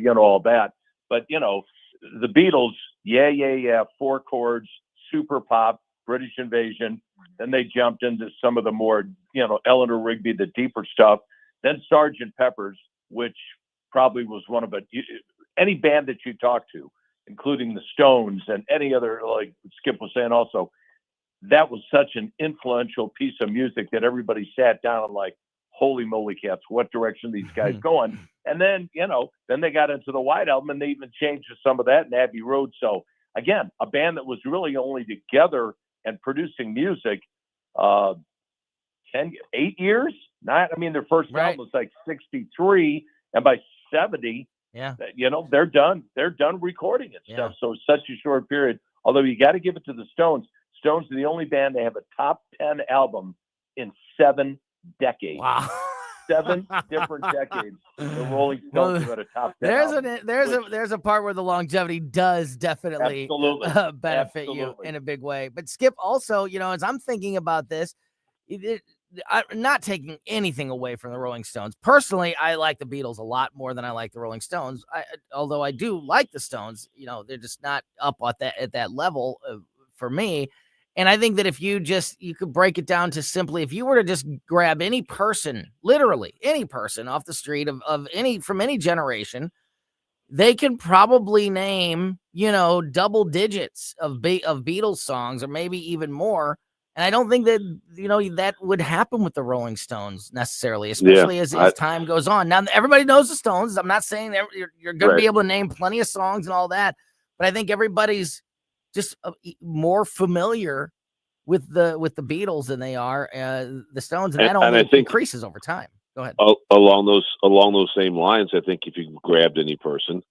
all that. But the Beatles, four chords, super pop, British Invasion. Then they jumped into some of the more, Eleanor Rigby, the deeper stuff. Then Sgt. Pepper's, which probably was one of any band that you talk to, including the Stones and any other, like Skip was saying also, that was such an influential piece of music that everybody sat down and like, holy moly cats, what direction these guys going? And then, then they got into the White Album and they even changed some of that in Abbey Road. So again, a band that was really only together and producing music 8 years. Their first album was like 63, and by 70, they're done recording and stuff. So it's such a short period. Although you got to give it to the Stones. Stones are the only band that have a top 10 album in 7 decades. Wow. 7 different decades. The Rolling Stones have had a top 10 there's a part where the longevity does definitely benefit you in a big way. But Skip, also, as I'm thinking about this, I'm not taking anything away from the Rolling Stones. Personally, I like the Beatles a lot more than I like the Rolling Stones. Although I do like the Stones, they're just not up at that level for me. And I think that if you could break it down to simply, if you were to just grab any person, literally any person off the street from any generation, they can probably name, double digits of Beatles songs, or maybe even more. And I don't think that, that would happen with the Rolling Stones necessarily, especially as time goes on. Now, everybody knows the Stones. I'm not saying that you're going to be able to name plenty of songs and all that, but I think everybody's just more familiar with the Beatles than they are the Stones, and that only increases over time. Go ahead. Along those same lines, I think if you grabbed any person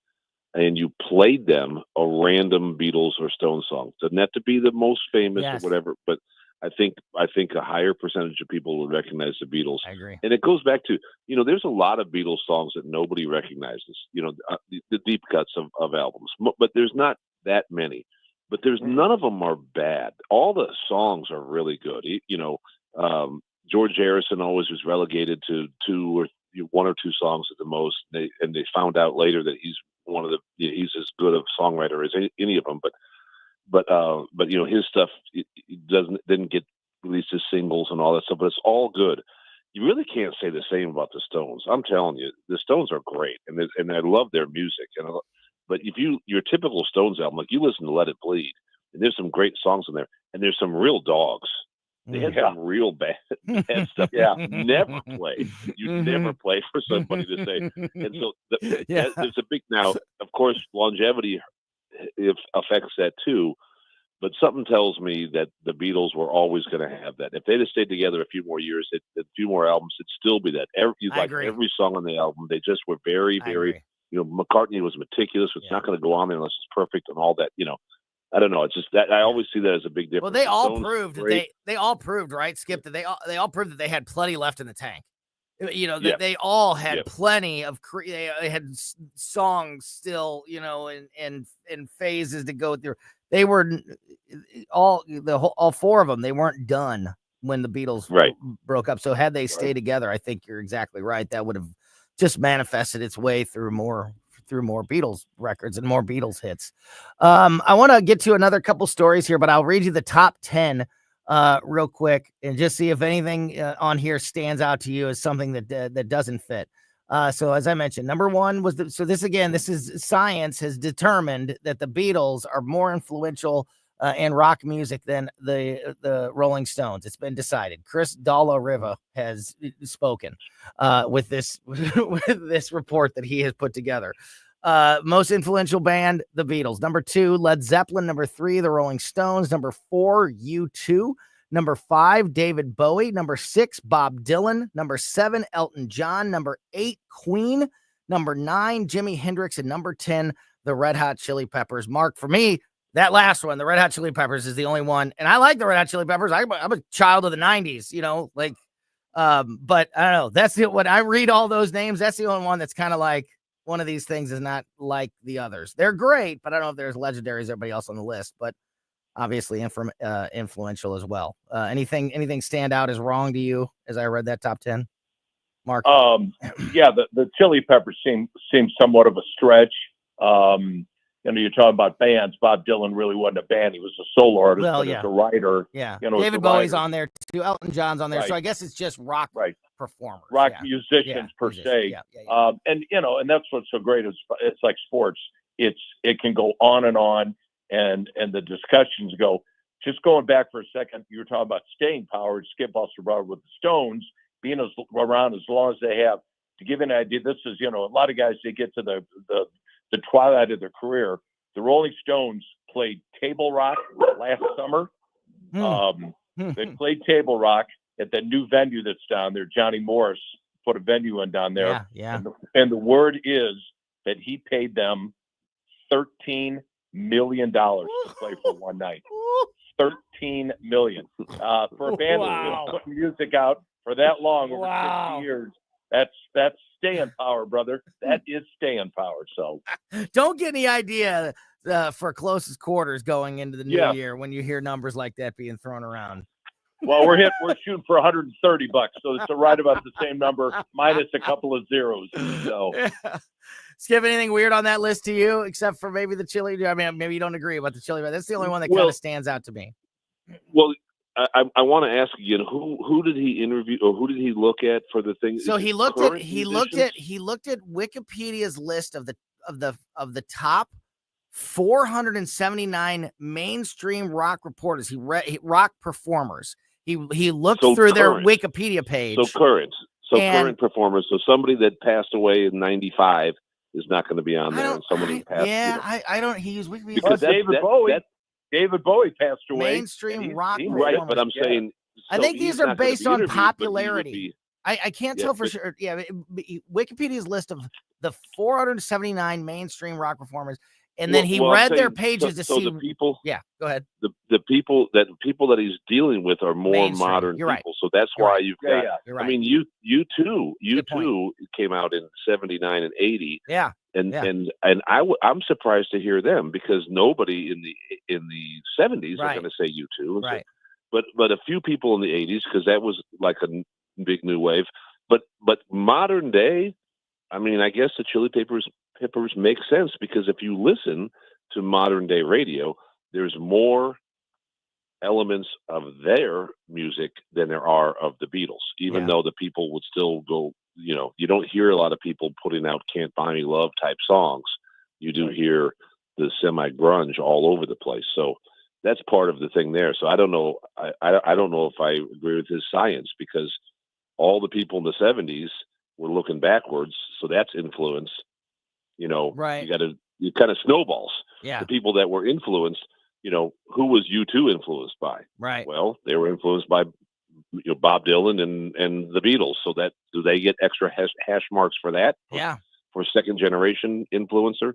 and you played them a random Beatles or Stones song, doesn't have to be the most famous or whatever, but I think a higher percentage of people would recognize the Beatles. I agree. And it goes back to, there's a lot of Beatles songs that nobody recognizes, the deep cuts of albums, but there's not that many. But there's none of them are bad. All the songs are really good. George Harrison always was relegated to 1 or 2 songs at the most. And they found out later that he's he's as good a songwriter as any of them. But his stuff didn't get released as singles and all that stuff. But it's all good. You really can't say the same about the Stones. I'm telling you, the Stones are great, and I love their music. But if your typical Stones album, like you listen to Let It Bleed, and there's some great songs in there, and there's some real dogs. They had some real bad stuff. Never play. You never play for somebody to say. And so there's a big, now, of course, longevity affects that too. But something tells me that the Beatles were always going to have that. If they'd have stayed together a few more years, a few more albums, it'd still be that. Every song on the album, they just were very, very. McCartney was meticulous. It's not going to go on unless it's perfect and all that. I don't know. It's just that I always see that as a big difference. Well, they all proved they all proved, right, Skip, that they all proved that they had plenty left in the tank. That they all had plenty of they had songs still, and phases to go through. They were all 4 of them. They weren't done when the Beatles broke up. So had they stayed together, I think you're exactly right. That would have just manifested its way through through more Beatles records and more Beatles hits. I want to get to another couple stories here, but I'll read you the top 10 real quick and just see if anything on here stands out to you as something that doesn't fit. So as I mentioned, number one was this is science has determined that the Beatles are more influential in rock music than the Rolling Stones. It's been decided. Chris Dalla Riva has spoken with this with this report that he has put together. Most influential band, the Beatles. Number 2, Led Zeppelin. Number 3, the Rolling Stones. Number 4, U2. Number 5, David Bowie. Number 6, Bob Dylan. Number 7, Elton John. Number 8, Queen. Number 9, Jimi Hendrix. And number 10, the Red Hot Chili Peppers. Mark, for me, that last one, the Red Hot Chili Peppers, is the only one. And I like the Red Hot Chili Peppers. I'm a child of the 90s, but I don't know. That's it. When I read all those names, that's the only one that's kind of like one of these things is not like the others. They're great, but I don't know if they're as legendary as everybody else on the list, but obviously influential as well. Anything stand out as wrong to you as I read that top 10? Mark? Yeah, the Chili Peppers seem somewhat of a stretch. You're talking about bands. Bob Dylan really wasn't a band. He was a solo artist, but as a writer. Yeah. David Bowie's on there too. Elton John's on there. Right. So I guess it's just rock performers. Rock musicians per se. And that's what's so great. It's like sports. It can go on, and the discussions go. Just going back for a second, you were talking about staying power. Skip also brought it with the Stones being around as long as they have. To give you an idea, this is, a lot of guys, they get to the twilight of their career. The Rolling Stones played Table Rock last summer. They played Table Rock at that new venue that's down there. Johnny Morris put a venue in down there. Yeah. And the word is that he paid them $13 million to play for one night. $13 million for a band that's been putting music out for that long, over 60 years. That's staying power, brother. That is staying power. So don't get any idea for closest quarters going into the new year when you hear numbers like that being thrown around. Well, we're shooting for $130, so it's right about the same number minus a couple of zeros. So Skip, anything weird on that list to you except for maybe the chili? I mean, maybe you don't agree about the chili, but that's the only one that kind of stands out to me. Well, I want to ask again, who did he interview or who did he look at for the thing? So he looked at Wikipedia's list of the top 479 mainstream rock reporters. He read rock performers. He looked through their Wikipedia page. So current performers. So somebody that passed away in 95 is not going to be on there. And someone who passed. Yeah, I don't. He used Wikipedia. Because David Bowie passed away. Mainstream rock. Right, but I'm saying. I think these are based on popularity. I can't tell for sure. Yeah, Wikipedia's list of the 479 mainstream rock performers, and then he read their pages to see the people. Yeah, go ahead. The people that he's dealing with are more mainstream. Modern You're people, right. so that's why you've got. You're right. I mean, you too came out in 79 and 80. Yeah. And I'm surprised to hear them because nobody in the 70s are going to say U2. Right. But a few people in the 80s because that was like a big new wave. But modern day, I mean, I guess the Chili Peppers make sense because if you listen to modern day radio, there's more elements of their music than there are of the Beatles. Even though the people would still go. You don't hear a lot of people putting out "Can't Buy Me Love" type songs. You do hear the semi-grunge all over the place. So that's part of the thing there. So I don't know. I don't know if I agree with his science because all the people in the 70s were looking backwards. So that's influence. Right. You kind of snowballs. Yeah. The people that were influenced. Who was U2 influenced by? Right. Well, they were influenced by. Bob Dylan and the Beatles. So that do they get extra hash marks for that? For second generation influencer.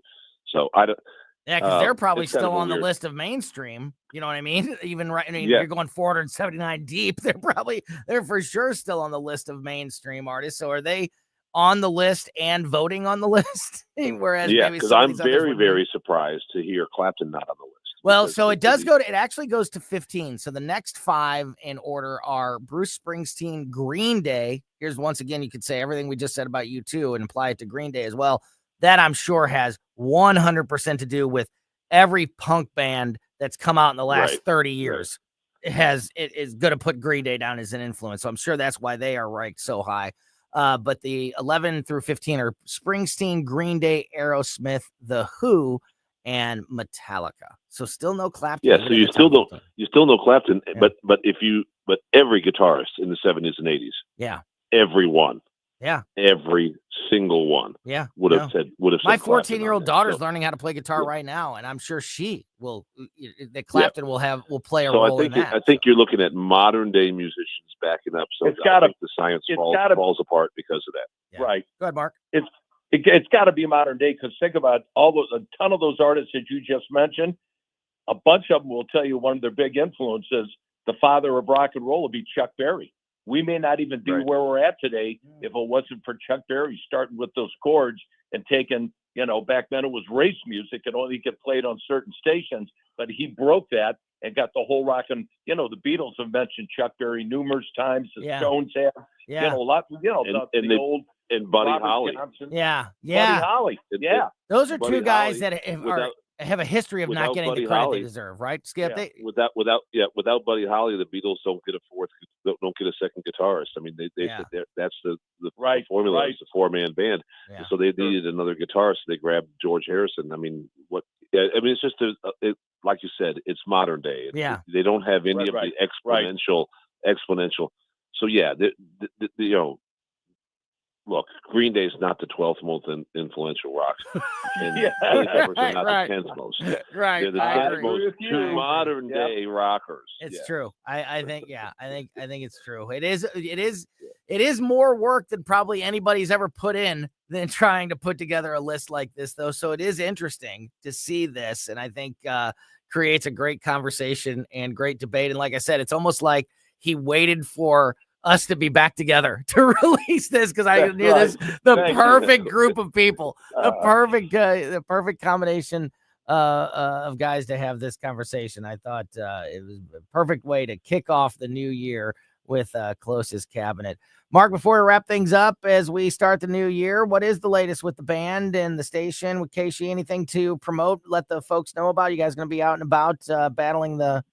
So I don't. Yeah, because they're probably still on the list of mainstream. You know what I mean? Even right. I mean, you're going 479 deep. They're for sure still on the list of mainstream artists. So are they on the list and voting on the list? Whereas because I'm very, very surprised to hear Clapton not on the list. Well, so it does it actually goes to 15. So the next 5 in order are Bruce Springsteen, Green Day. Here's once again, you could say everything we just said about U2 and apply it to Green Day as well. that I'm sure has 100% to do with every punk band that's come out in the last 30 years. It is going to put Green Day down as an influence. So I'm sure that's why they are ranked so high. But the 11 through 15 are Springsteen, Green Day, Aerosmith, The Who, and Metallica. So still no Clapton. Yeah, so you still know Clapton, but every guitarist in the 70s and 80s. Yeah. Everyone. Yeah. Every single one. Yeah. Would have said my 14-year-old daughter's learning how to play guitar right now, and I'm sure she will Clapton will play a role in that. I think you're looking at modern day musicians backing up. So I think the science falls apart because of that. Yeah. Right. Go ahead, Mark. It's got to be modern day, because think about a ton of those artists that you just mentioned. A bunch of them will tell you one of their big influences, the father of rock and roll, would be Chuck Berry. We may not even be where we're at today if it wasn't for Chuck Berry starting with those chords and taking, back then it was race music and only get played on certain stations, but he broke that and got the whole rock. And, the Beatles have mentioned Chuck Berry numerous times. The Stones have, a lot, the old. And Buddy Robert Holly. Johnson. Yeah. Buddy Holly. Yeah. Those are Buddy two guys Holly, that have a history of not getting Buddy the credit Holly, they deserve, right, Skip? Without Buddy Holly, the Beatles don't get a second guitarist. I mean, they said that's the formula. It's a four-man band, so they needed another guitarist. So they grabbed George Harrison. I mean, it's just like you said, it's modern day. They don't have any of the exponential. So look, Green Day is not the 12th most influential rock, and Chili Peppers are not the 10th most. Right, they're the 10th most modern day rockers. It's true. I think it's true. It is more work than probably anybody's ever put in than trying to put together a list like this, though. So it is interesting to see this, and I think creates a great conversation and great debate. And like I said, it's almost like he waited for us to be back together to release this, because I knew this perfect group of people, the perfect combination of guys to have this conversation. I thought it was a perfect way to kick off the new year with Closest Cabinet. Mark, before we wrap things up, as we start the new year, what is the latest with the band and the station? With Casey, anything to promote? Let the folks know about. You guys going to be out and about battling the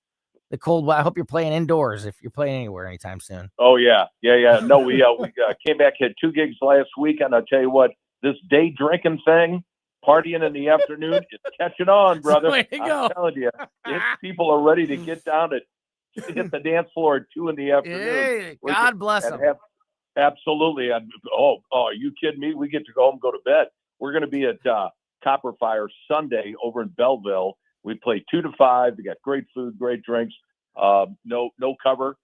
cold. I hope you're playing indoors if you're playing anywhere anytime soon. Oh yeah. No, we came back, had 2 gigs last week, and I'll tell you what, this day drinking thing, partying in the afternoon, it's catching on, brother. Way to go. I'm telling you, people are ready to get down to hit the dance floor at 2 in the afternoon. Hey, God bless them. Absolutely. Are you kidding me? We get to go home and go to bed. We're going to be at Copper Fire Sunday over in Belleville. We play 2 to 5. We got great food, great drinks. No cover.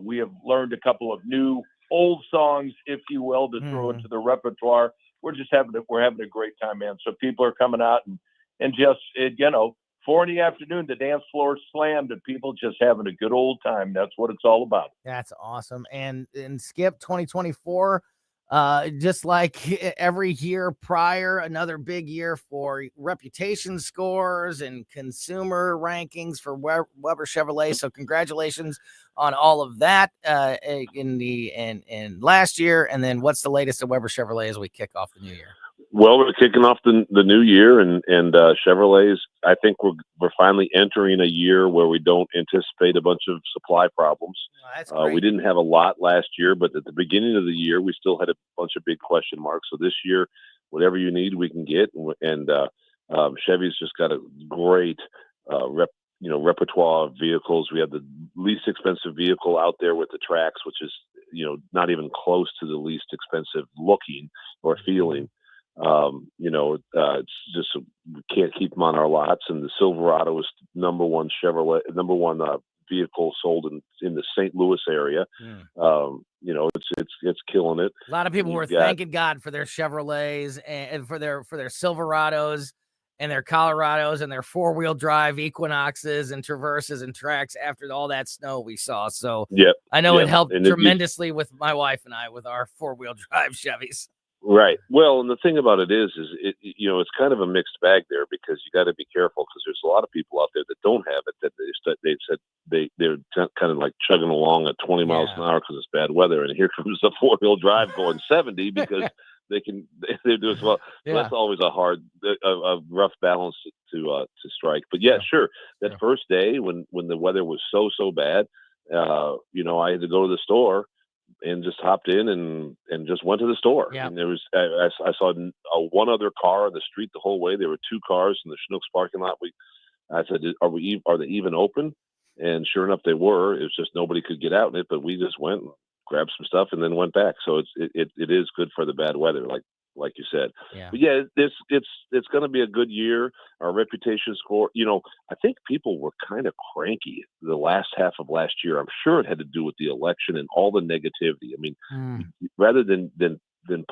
We have learned a couple of new old songs, if you will, to throw into the repertoire. We're having a great time, man. So people are coming out and just 4 in the afternoon, the dance floor slammed and people just having a good old time. That's what it's all about. That's awesome. And Skip, 2024. Just like every year prior, another big year for reputation scores and consumer rankings for Weber Chevrolet. So congratulations on all of that in last year. And then what's the latest at Weber Chevrolet as we kick off the new year? Well, we're kicking off the new year, and Chevrolets. I think we're finally entering a year where we don't anticipate a bunch of supply problems. That's great. We didn't have a lot last year, but at the beginning of the year, we still had a bunch of big question marks. So this year, whatever you need, we can get. And Chevy's just got a great repertoire of vehicles. We have the least expensive vehicle out there with the Trax, which is not even close to the least expensive looking or feeling. It's just we can't keep them on our lots. And the Silverado is number one vehicle sold in the St. Louis area. It's killing it. A lot of people were thanking God for their Chevrolets and for their Silverados and their Colorados and their 4-wheel drive Equinoxes and Traverses and Trax after all that snow we saw. So I know it helped tremendously with my wife and I with our 4-wheel drive Chevys. Right. Well, and the thing about it is it's kind of a mixed bag there, because you got to be careful, because there's a lot of people out there that don't have it, that they're kind of like chugging along at 20 miles an hour because it's bad weather, and here comes a 4-wheel drive going 70 because they do as well. So that's always a rough balance to strike. But sure. That first day when the weather was so bad, I had to go to the store and just hopped in and just went to the store. Yeah. And there was I saw one other car on the street the whole way. There were 2 cars in the Schnucks parking lot. I said, are they even open? And sure enough, they were. It was just nobody could get out in it, but we just went and grabbed some stuff and then went back. So it is good for the bad weather, like you said. Yeah. But it's going to be a good year. Our reputation score. I think people were kind of cranky the last half of last year. I'm sure it had to do with the election and all the negativity. I mean, rather than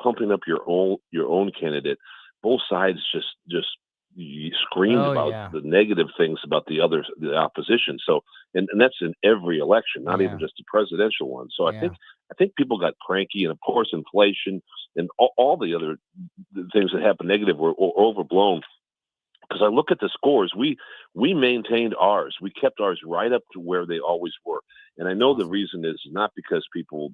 pumping up your own candidate, both sides just you screamed about the negative things about the opposition. So, and that's in every election, not even just the presidential one. So I think people got cranky, and of course, inflation and all the other things that happened negative were overblown. Because I look at the scores, we maintained ours. We kept ours right up to where they always were. And I know the reason is not because people,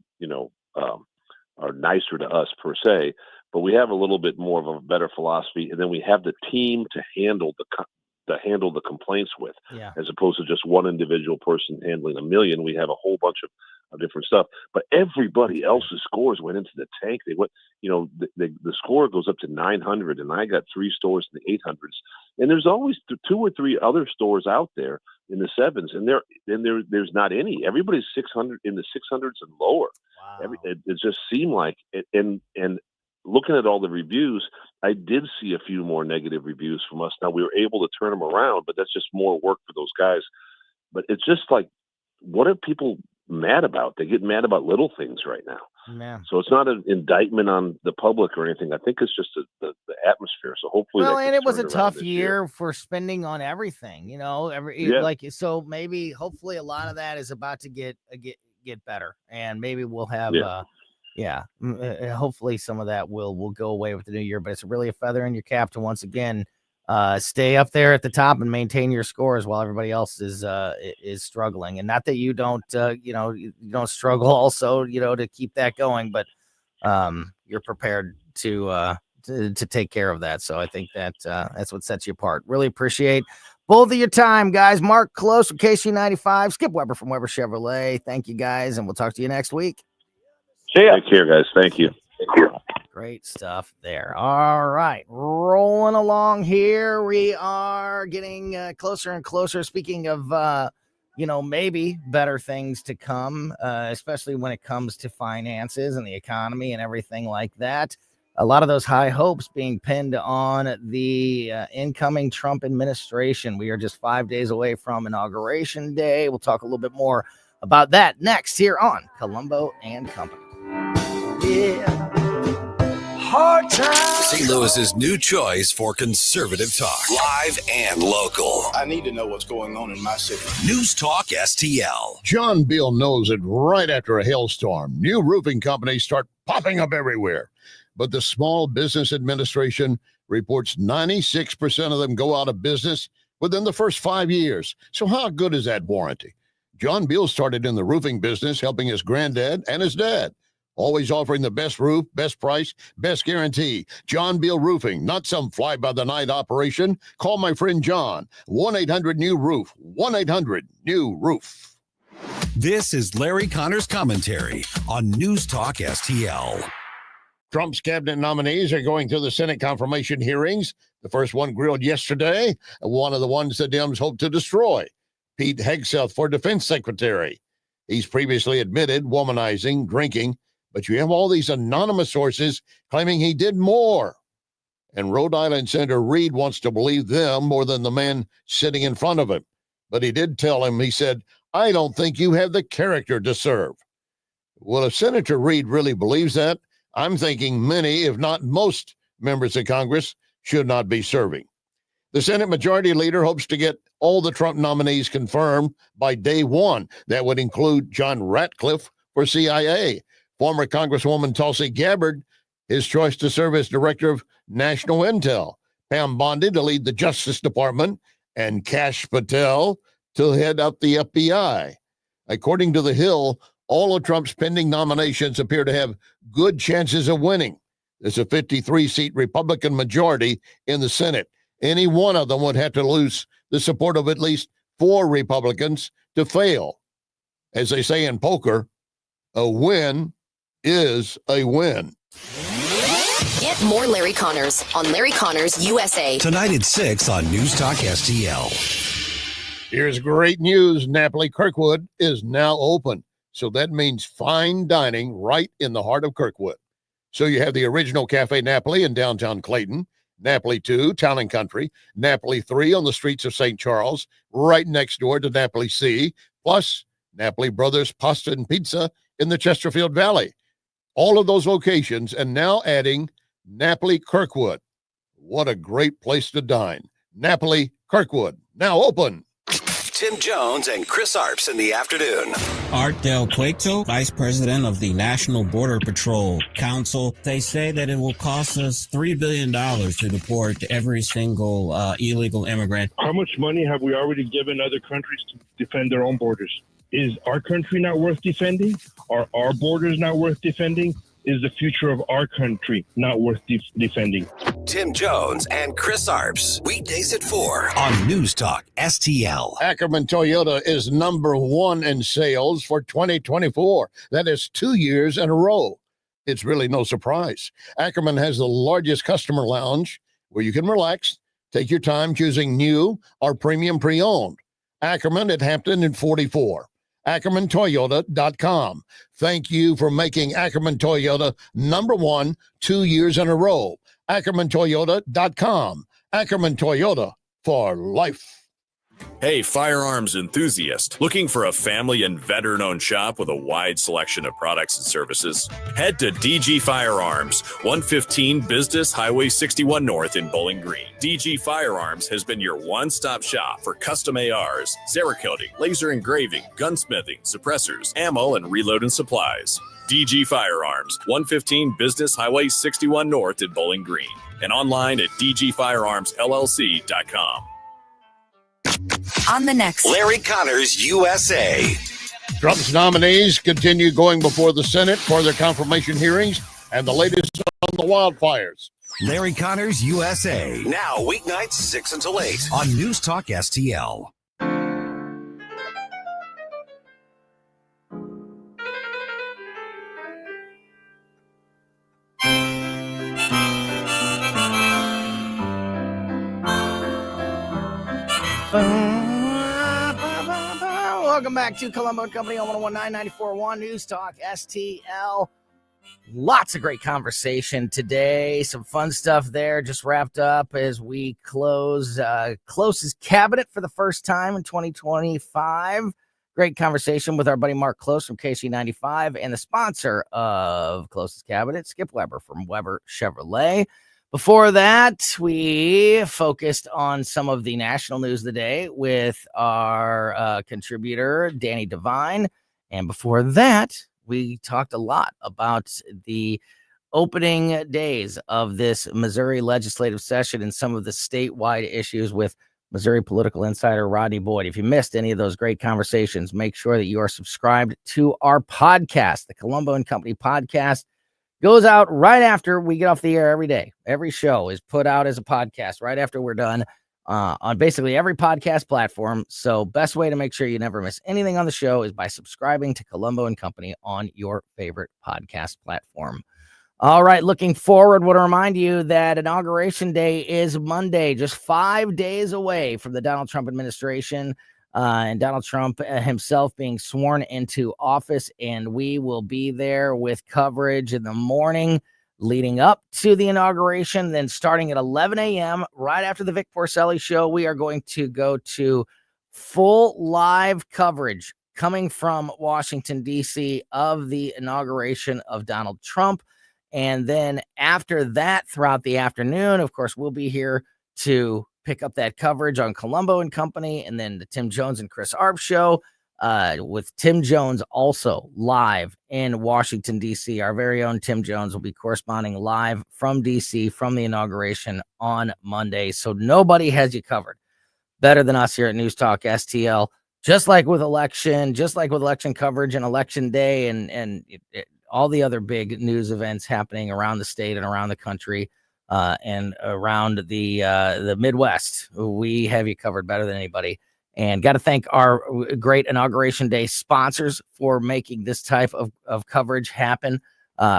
are nicer to us per se, but we have a little bit more of a better philosophy, and then we have the team to handle the complaints with, as opposed to just one individual person handling a million. We have a whole bunch of different stuff, but everybody else's scores went into the tank. They went, the score goes up to 900, and I got 3 stores in the 800s, and there's always 2 or 3 other stores out there in the 7s, and there's not any. Everybody's 600 in the 600s and lower. Wow. It just seemed like it, and looking at all the reviews, I did see a few more negative reviews from us. Now, we were able to turn them around, but that's just more work for those guys. But it's just like, what are people mad about? They get mad about little things right now. Man. So it's not an indictment on the public or anything. I think it's just the atmosphere. So hopefully, and it was a tough year for spending on everything. So maybe hopefully a lot of that is about to get better, and maybe we'll have hopefully some of that will go away with the new year. But it's really a feather in your cap to once again stay up there at the top and maintain your scores while everybody else is struggling. And not that you don't you don't struggle also to keep that going, but you're prepared to take care of that. So I think that's what sets you apart. Really appreciate both of your time, guys. Mark Close from KC95, Skip Weber from Weber Chevrolet. Thank you, guys, and we'll talk to you next week. See ya. Take care, guys. Thank you. Great stuff there. All right, rolling along here. We are getting closer and closer. Speaking of, maybe better things to come, especially when it comes to finances and the economy and everything like that. A lot of those high hopes being pinned on the incoming Trump administration. We are just 5 days away from Inauguration Day. We'll talk a little bit more about that next here on Colombo and Company. Hard times. St. Louis's new choice for conservative talk. Live and local. I need to know what's going on in my city. News Talk STL. John Bill knows it right after a hailstorm. New roofing companies start popping up everywhere. But the Small Business Administration reports 96% of them go out of business within the first 5 years. So how good is that warranty? John Beal started in the roofing business, helping his granddad and his dad. Always offering the best roof, best price, best guarantee. John Beal Roofing, not some fly-by-the-night operation. Call my friend John, 1-800-NEW-ROOF, 1-800-NEW-ROOF. This is Larry Connor's commentary on News Talk STL. Trump's cabinet nominees are going through the Senate confirmation hearings. The first one grilled yesterday, one of the ones the Dems hope to destroy. Pete Hegseth for Defense Secretary. He's previously admitted womanizing, drinking, but you have all these anonymous sources claiming he did more. And Rhode Island Senator Reid wants to believe them more than the man sitting in front of him. But he did tell him, he said, I don't think you have the character to serve. Well, if Senator Reid really believes that, I'm thinking many, if not most, members of Congress should not be serving. The Senate Majority Leader hopes to get all the Trump nominees confirmed by day one. That would include John Ratcliffe for CIA, former Congresswoman Tulsi Gabbard, his choice to serve as Director of National Intel, Pam Bondi to lead the Justice Department, and Kash Patel to head up the FBI. According to The Hill, all of Trump's pending nominations appear to have good chances of winning. There's a 53-seat Republican majority in the Senate. Any one of them would have to lose the support of at least 4 Republicans to fail. As they say in poker, a win is a win. Get more Larry Connors on Larry Connors USA. Tonight at 6 on News Talk STL. Here's great news. Napoli Kirkwood is now open. So that means fine dining right in the heart of Kirkwood. So you have the original Cafe Napoli in downtown Clayton, Napoli 2, Town and Country, Napoli 3 on the streets of St. Charles, right next door to Napoli C, plus Napoli Brothers Pasta and Pizza in the Chesterfield Valley. All of those locations, and now adding Napoli Kirkwood. What a great place to dine. Napoli Kirkwood, now open. Tim Jones and Chris Arps in the afternoon. Art Del Cueto, Vice President of the National Border Patrol Council. They say that it will cost us $3 billion to deport every single illegal immigrant. How much money have we already given other countries to defend their own borders? Is our country not worth defending? Are our borders not worth defending? Is the future of our country not worth defending? Tim Jones and Chris Arps, weekdays at 4 on News Talk STL. Ackerman Toyota is #1 in sales for 2024. That is 2 years in a row. It's really no surprise. Ackerman has the largest customer lounge where you can relax, take your time choosing new or premium pre-owned. Ackerman at Hampton and 44. AckermanToyota.com. Thank you for making Ackerman Toyota #1 2 years in a row. AckermanToyota.com. Ackerman Toyota for life. Hey, firearms enthusiast, looking for a family and veteran-owned shop with a wide selection of products and services? Head to DG Firearms, 115 Business Highway 61 North in Bowling Green. DG Firearms has been your one-stop shop for custom ARs, Cerakoting, laser engraving, gunsmithing, suppressors, ammo, and reloading supplies. DG Firearms, 115 Business Highway 61 North in Bowling Green, and online at dgfirearmsllc.com. On the next Larry Connors USA. Trump's nominees continue going before the Senate for their confirmation hearings and the latest on the wildfires. Larry Connors USA. Now weeknights 6 until 8 on News Talk STL. Welcome back to Colombo Company on 101.9 News Talk STL. Lots of great conversation today. Some fun stuff there. Just wrapped up as we close Close's Cabinet for the first time in 2025. Great conversation with our buddy Mark Close from KC95 and the sponsor of Close's Cabinet, Skip Weber from Weber Chevrolet. Before that, we focused on some of the national news of the day with our contributor, Danny Devine. And before that, we talked a lot about the opening days of this Missouri legislative session and some of the statewide issues with Missouri political insider Rodney Boyd. If you missed any of those great conversations, make sure that you are subscribed to our podcast, the Colombo and Company podcast. Goes out right after we get off the air every day. Every show is put out as a podcast right after we're done on basically every podcast platform. So best way to make sure you never miss anything on the show is by subscribing to Colombo and Company on your favorite podcast platform. All right, looking forward, want to remind you that Inauguration Day is Monday, just 5 days away from the Donald Trump administration. And Donald Trump himself being sworn into office, and we will be there with coverage in the morning leading up to the inauguration. Then starting at 11 a.m., right after the Vic Porcelli show, we are going to go to full live coverage coming from Washington, D.C. of the inauguration of Donald Trump. And then after that, throughout the afternoon, of course, we'll be here to pick up that coverage on Colombo and Company, and then the Tim Jones and Chris Arp show with Tim Jones also live in Washington, D.C. Our very own Tim Jones will be corresponding live from D.C. from the inauguration on Monday. So nobody has you covered better than us here at News Talk STL, just like with election coverage and election day and all the other big news events happening around the state and around the country and around the Midwest. We have you covered better than anybody. And got to thank our great Inauguration Day sponsors for making this type of coverage happen.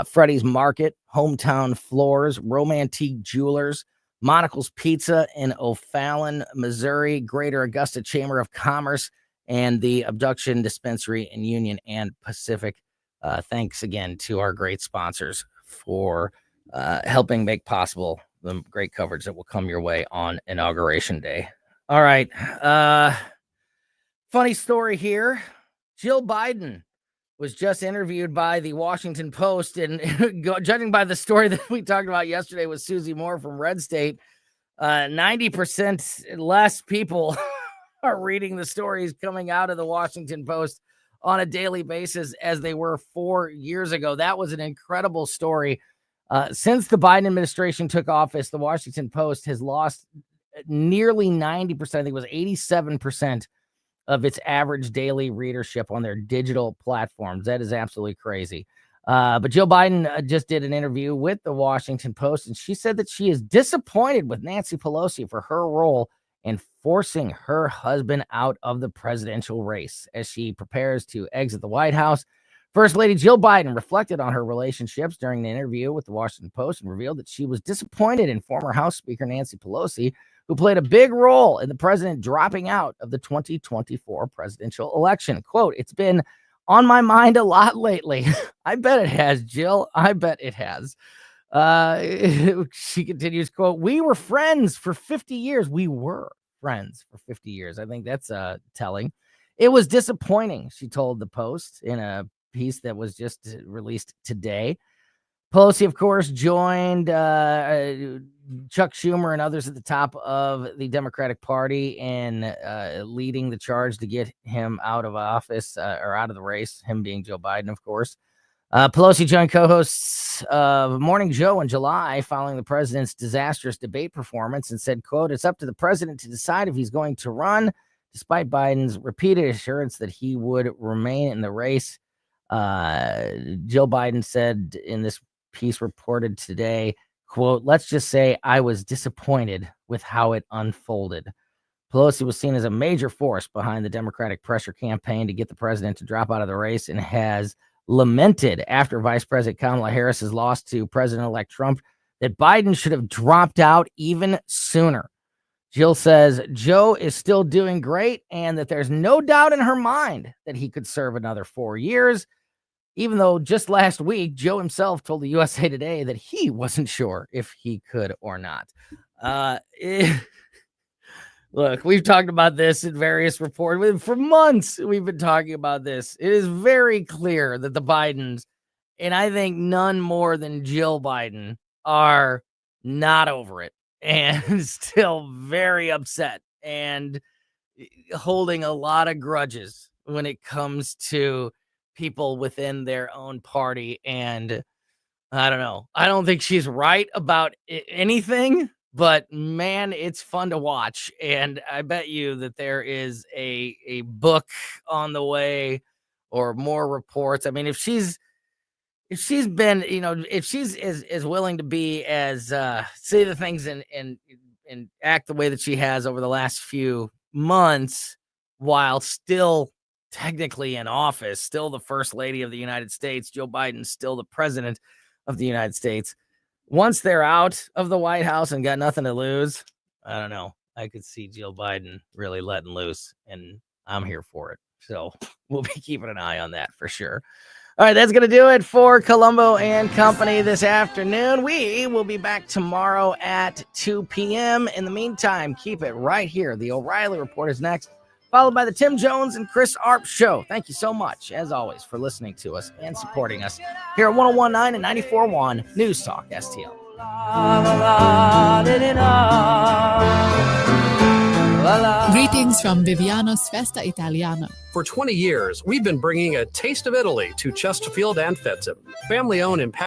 Freddy's Market, Hometown Floors, Romantique Jewelers, Monocle's Pizza in O'Fallon, Missouri, Greater Augusta Chamber of Commerce, and the Abduction Dispensary in Union and Pacific. Thanks again to our great sponsors for helping make possible the great coverage that will come your way on Inauguration Day. All right. Funny story here. Jill Biden was just interviewed by the Washington Post, and judging by the story that we talked about yesterday with Susie Moore from Red State, 90% less people are reading the stories coming out of the Washington Post on a daily basis as they were 4 years ago. That was an incredible story. Since the Biden administration took office, the Washington Post has lost nearly 90%. I think it was 87% of its average daily readership on their digital platforms. That is absolutely crazy. But Jill Biden just did an interview with the Washington Post, and she said that she is disappointed with Nancy Pelosi for her role in forcing her husband out of the presidential race as she prepares to exit the White House. First Lady Jill Biden reflected on her relationships during the interview with the Washington Post and revealed that she was disappointed in former House Speaker Nancy Pelosi, who played a big role in the president dropping out of the 2024 presidential election. Quote, "It's been on my mind a lot lately." I bet it has, Jill. I bet it has. She continues, quote, "We were friends for 50 years. We were friends for 50 years. I think that's telling. It was disappointing," she told the Post in a piece that was just released today. Pelosi, of course, joined Chuck Schumer and others at the top of the Democratic Party in leading the charge to get him out of office or out of the race, him being Joe Biden, of course. Pelosi joined co-hosts of Morning Joe in July following the president's disastrous debate performance and said, quote, "It's up to the president to decide if he's going to run," despite Biden's repeated assurance that he would remain in the race. Jill Biden said in this piece reported today, quote, "Let's just say I was disappointed with how it unfolded." Pelosi was seen as a major force behind the Democratic pressure campaign to get the president to drop out of the race and has lamented after Vice President Kamala Harris's loss to President-elect Trump that Biden should have dropped out even sooner. Jill says Joe is still doing great and that there's no doubt in her mind that he could serve another 4 years, even though just last week, Joe himself told the USA Today that he wasn't sure if he could or not. Look, we've talked about this in various reports. For months, we've been talking about this. It is very clear that the Bidens, and I think none more than Jill Biden, are not over it and still very upset and holding a lot of grudges when it comes to people within their own party. And I don't know. I don't think she's right about anything, but man, it's fun to watch. And I bet you that there is a book on the way or more reports. I mean, if she's been, if she's as willing to be as say the things and act the way that she has over the last few months while still technically in office, still the first lady of the United States, Joe Biden's still the president of the United States. Once they're out of the White House and got nothing to lose, I don't know. I could see Jill Biden really letting loose, and I'm here for it. So we'll be keeping an eye on that for sure. All right, that's going to do it for Colombo and Company this afternoon. We will be back tomorrow at 2 p.m. In the meantime, keep it right here. The O'Reilly Report is next, followed by the Tim Jones and Chris Arp Show. Thank you so much, as always, for listening to us and supporting us here at 101.9 and 94.1 News Talk STL. Greetings from Viviano's Festa Italiana. For 20 years, we've been bringing a taste of Italy to Chesterfield and Fedson. Family-owned and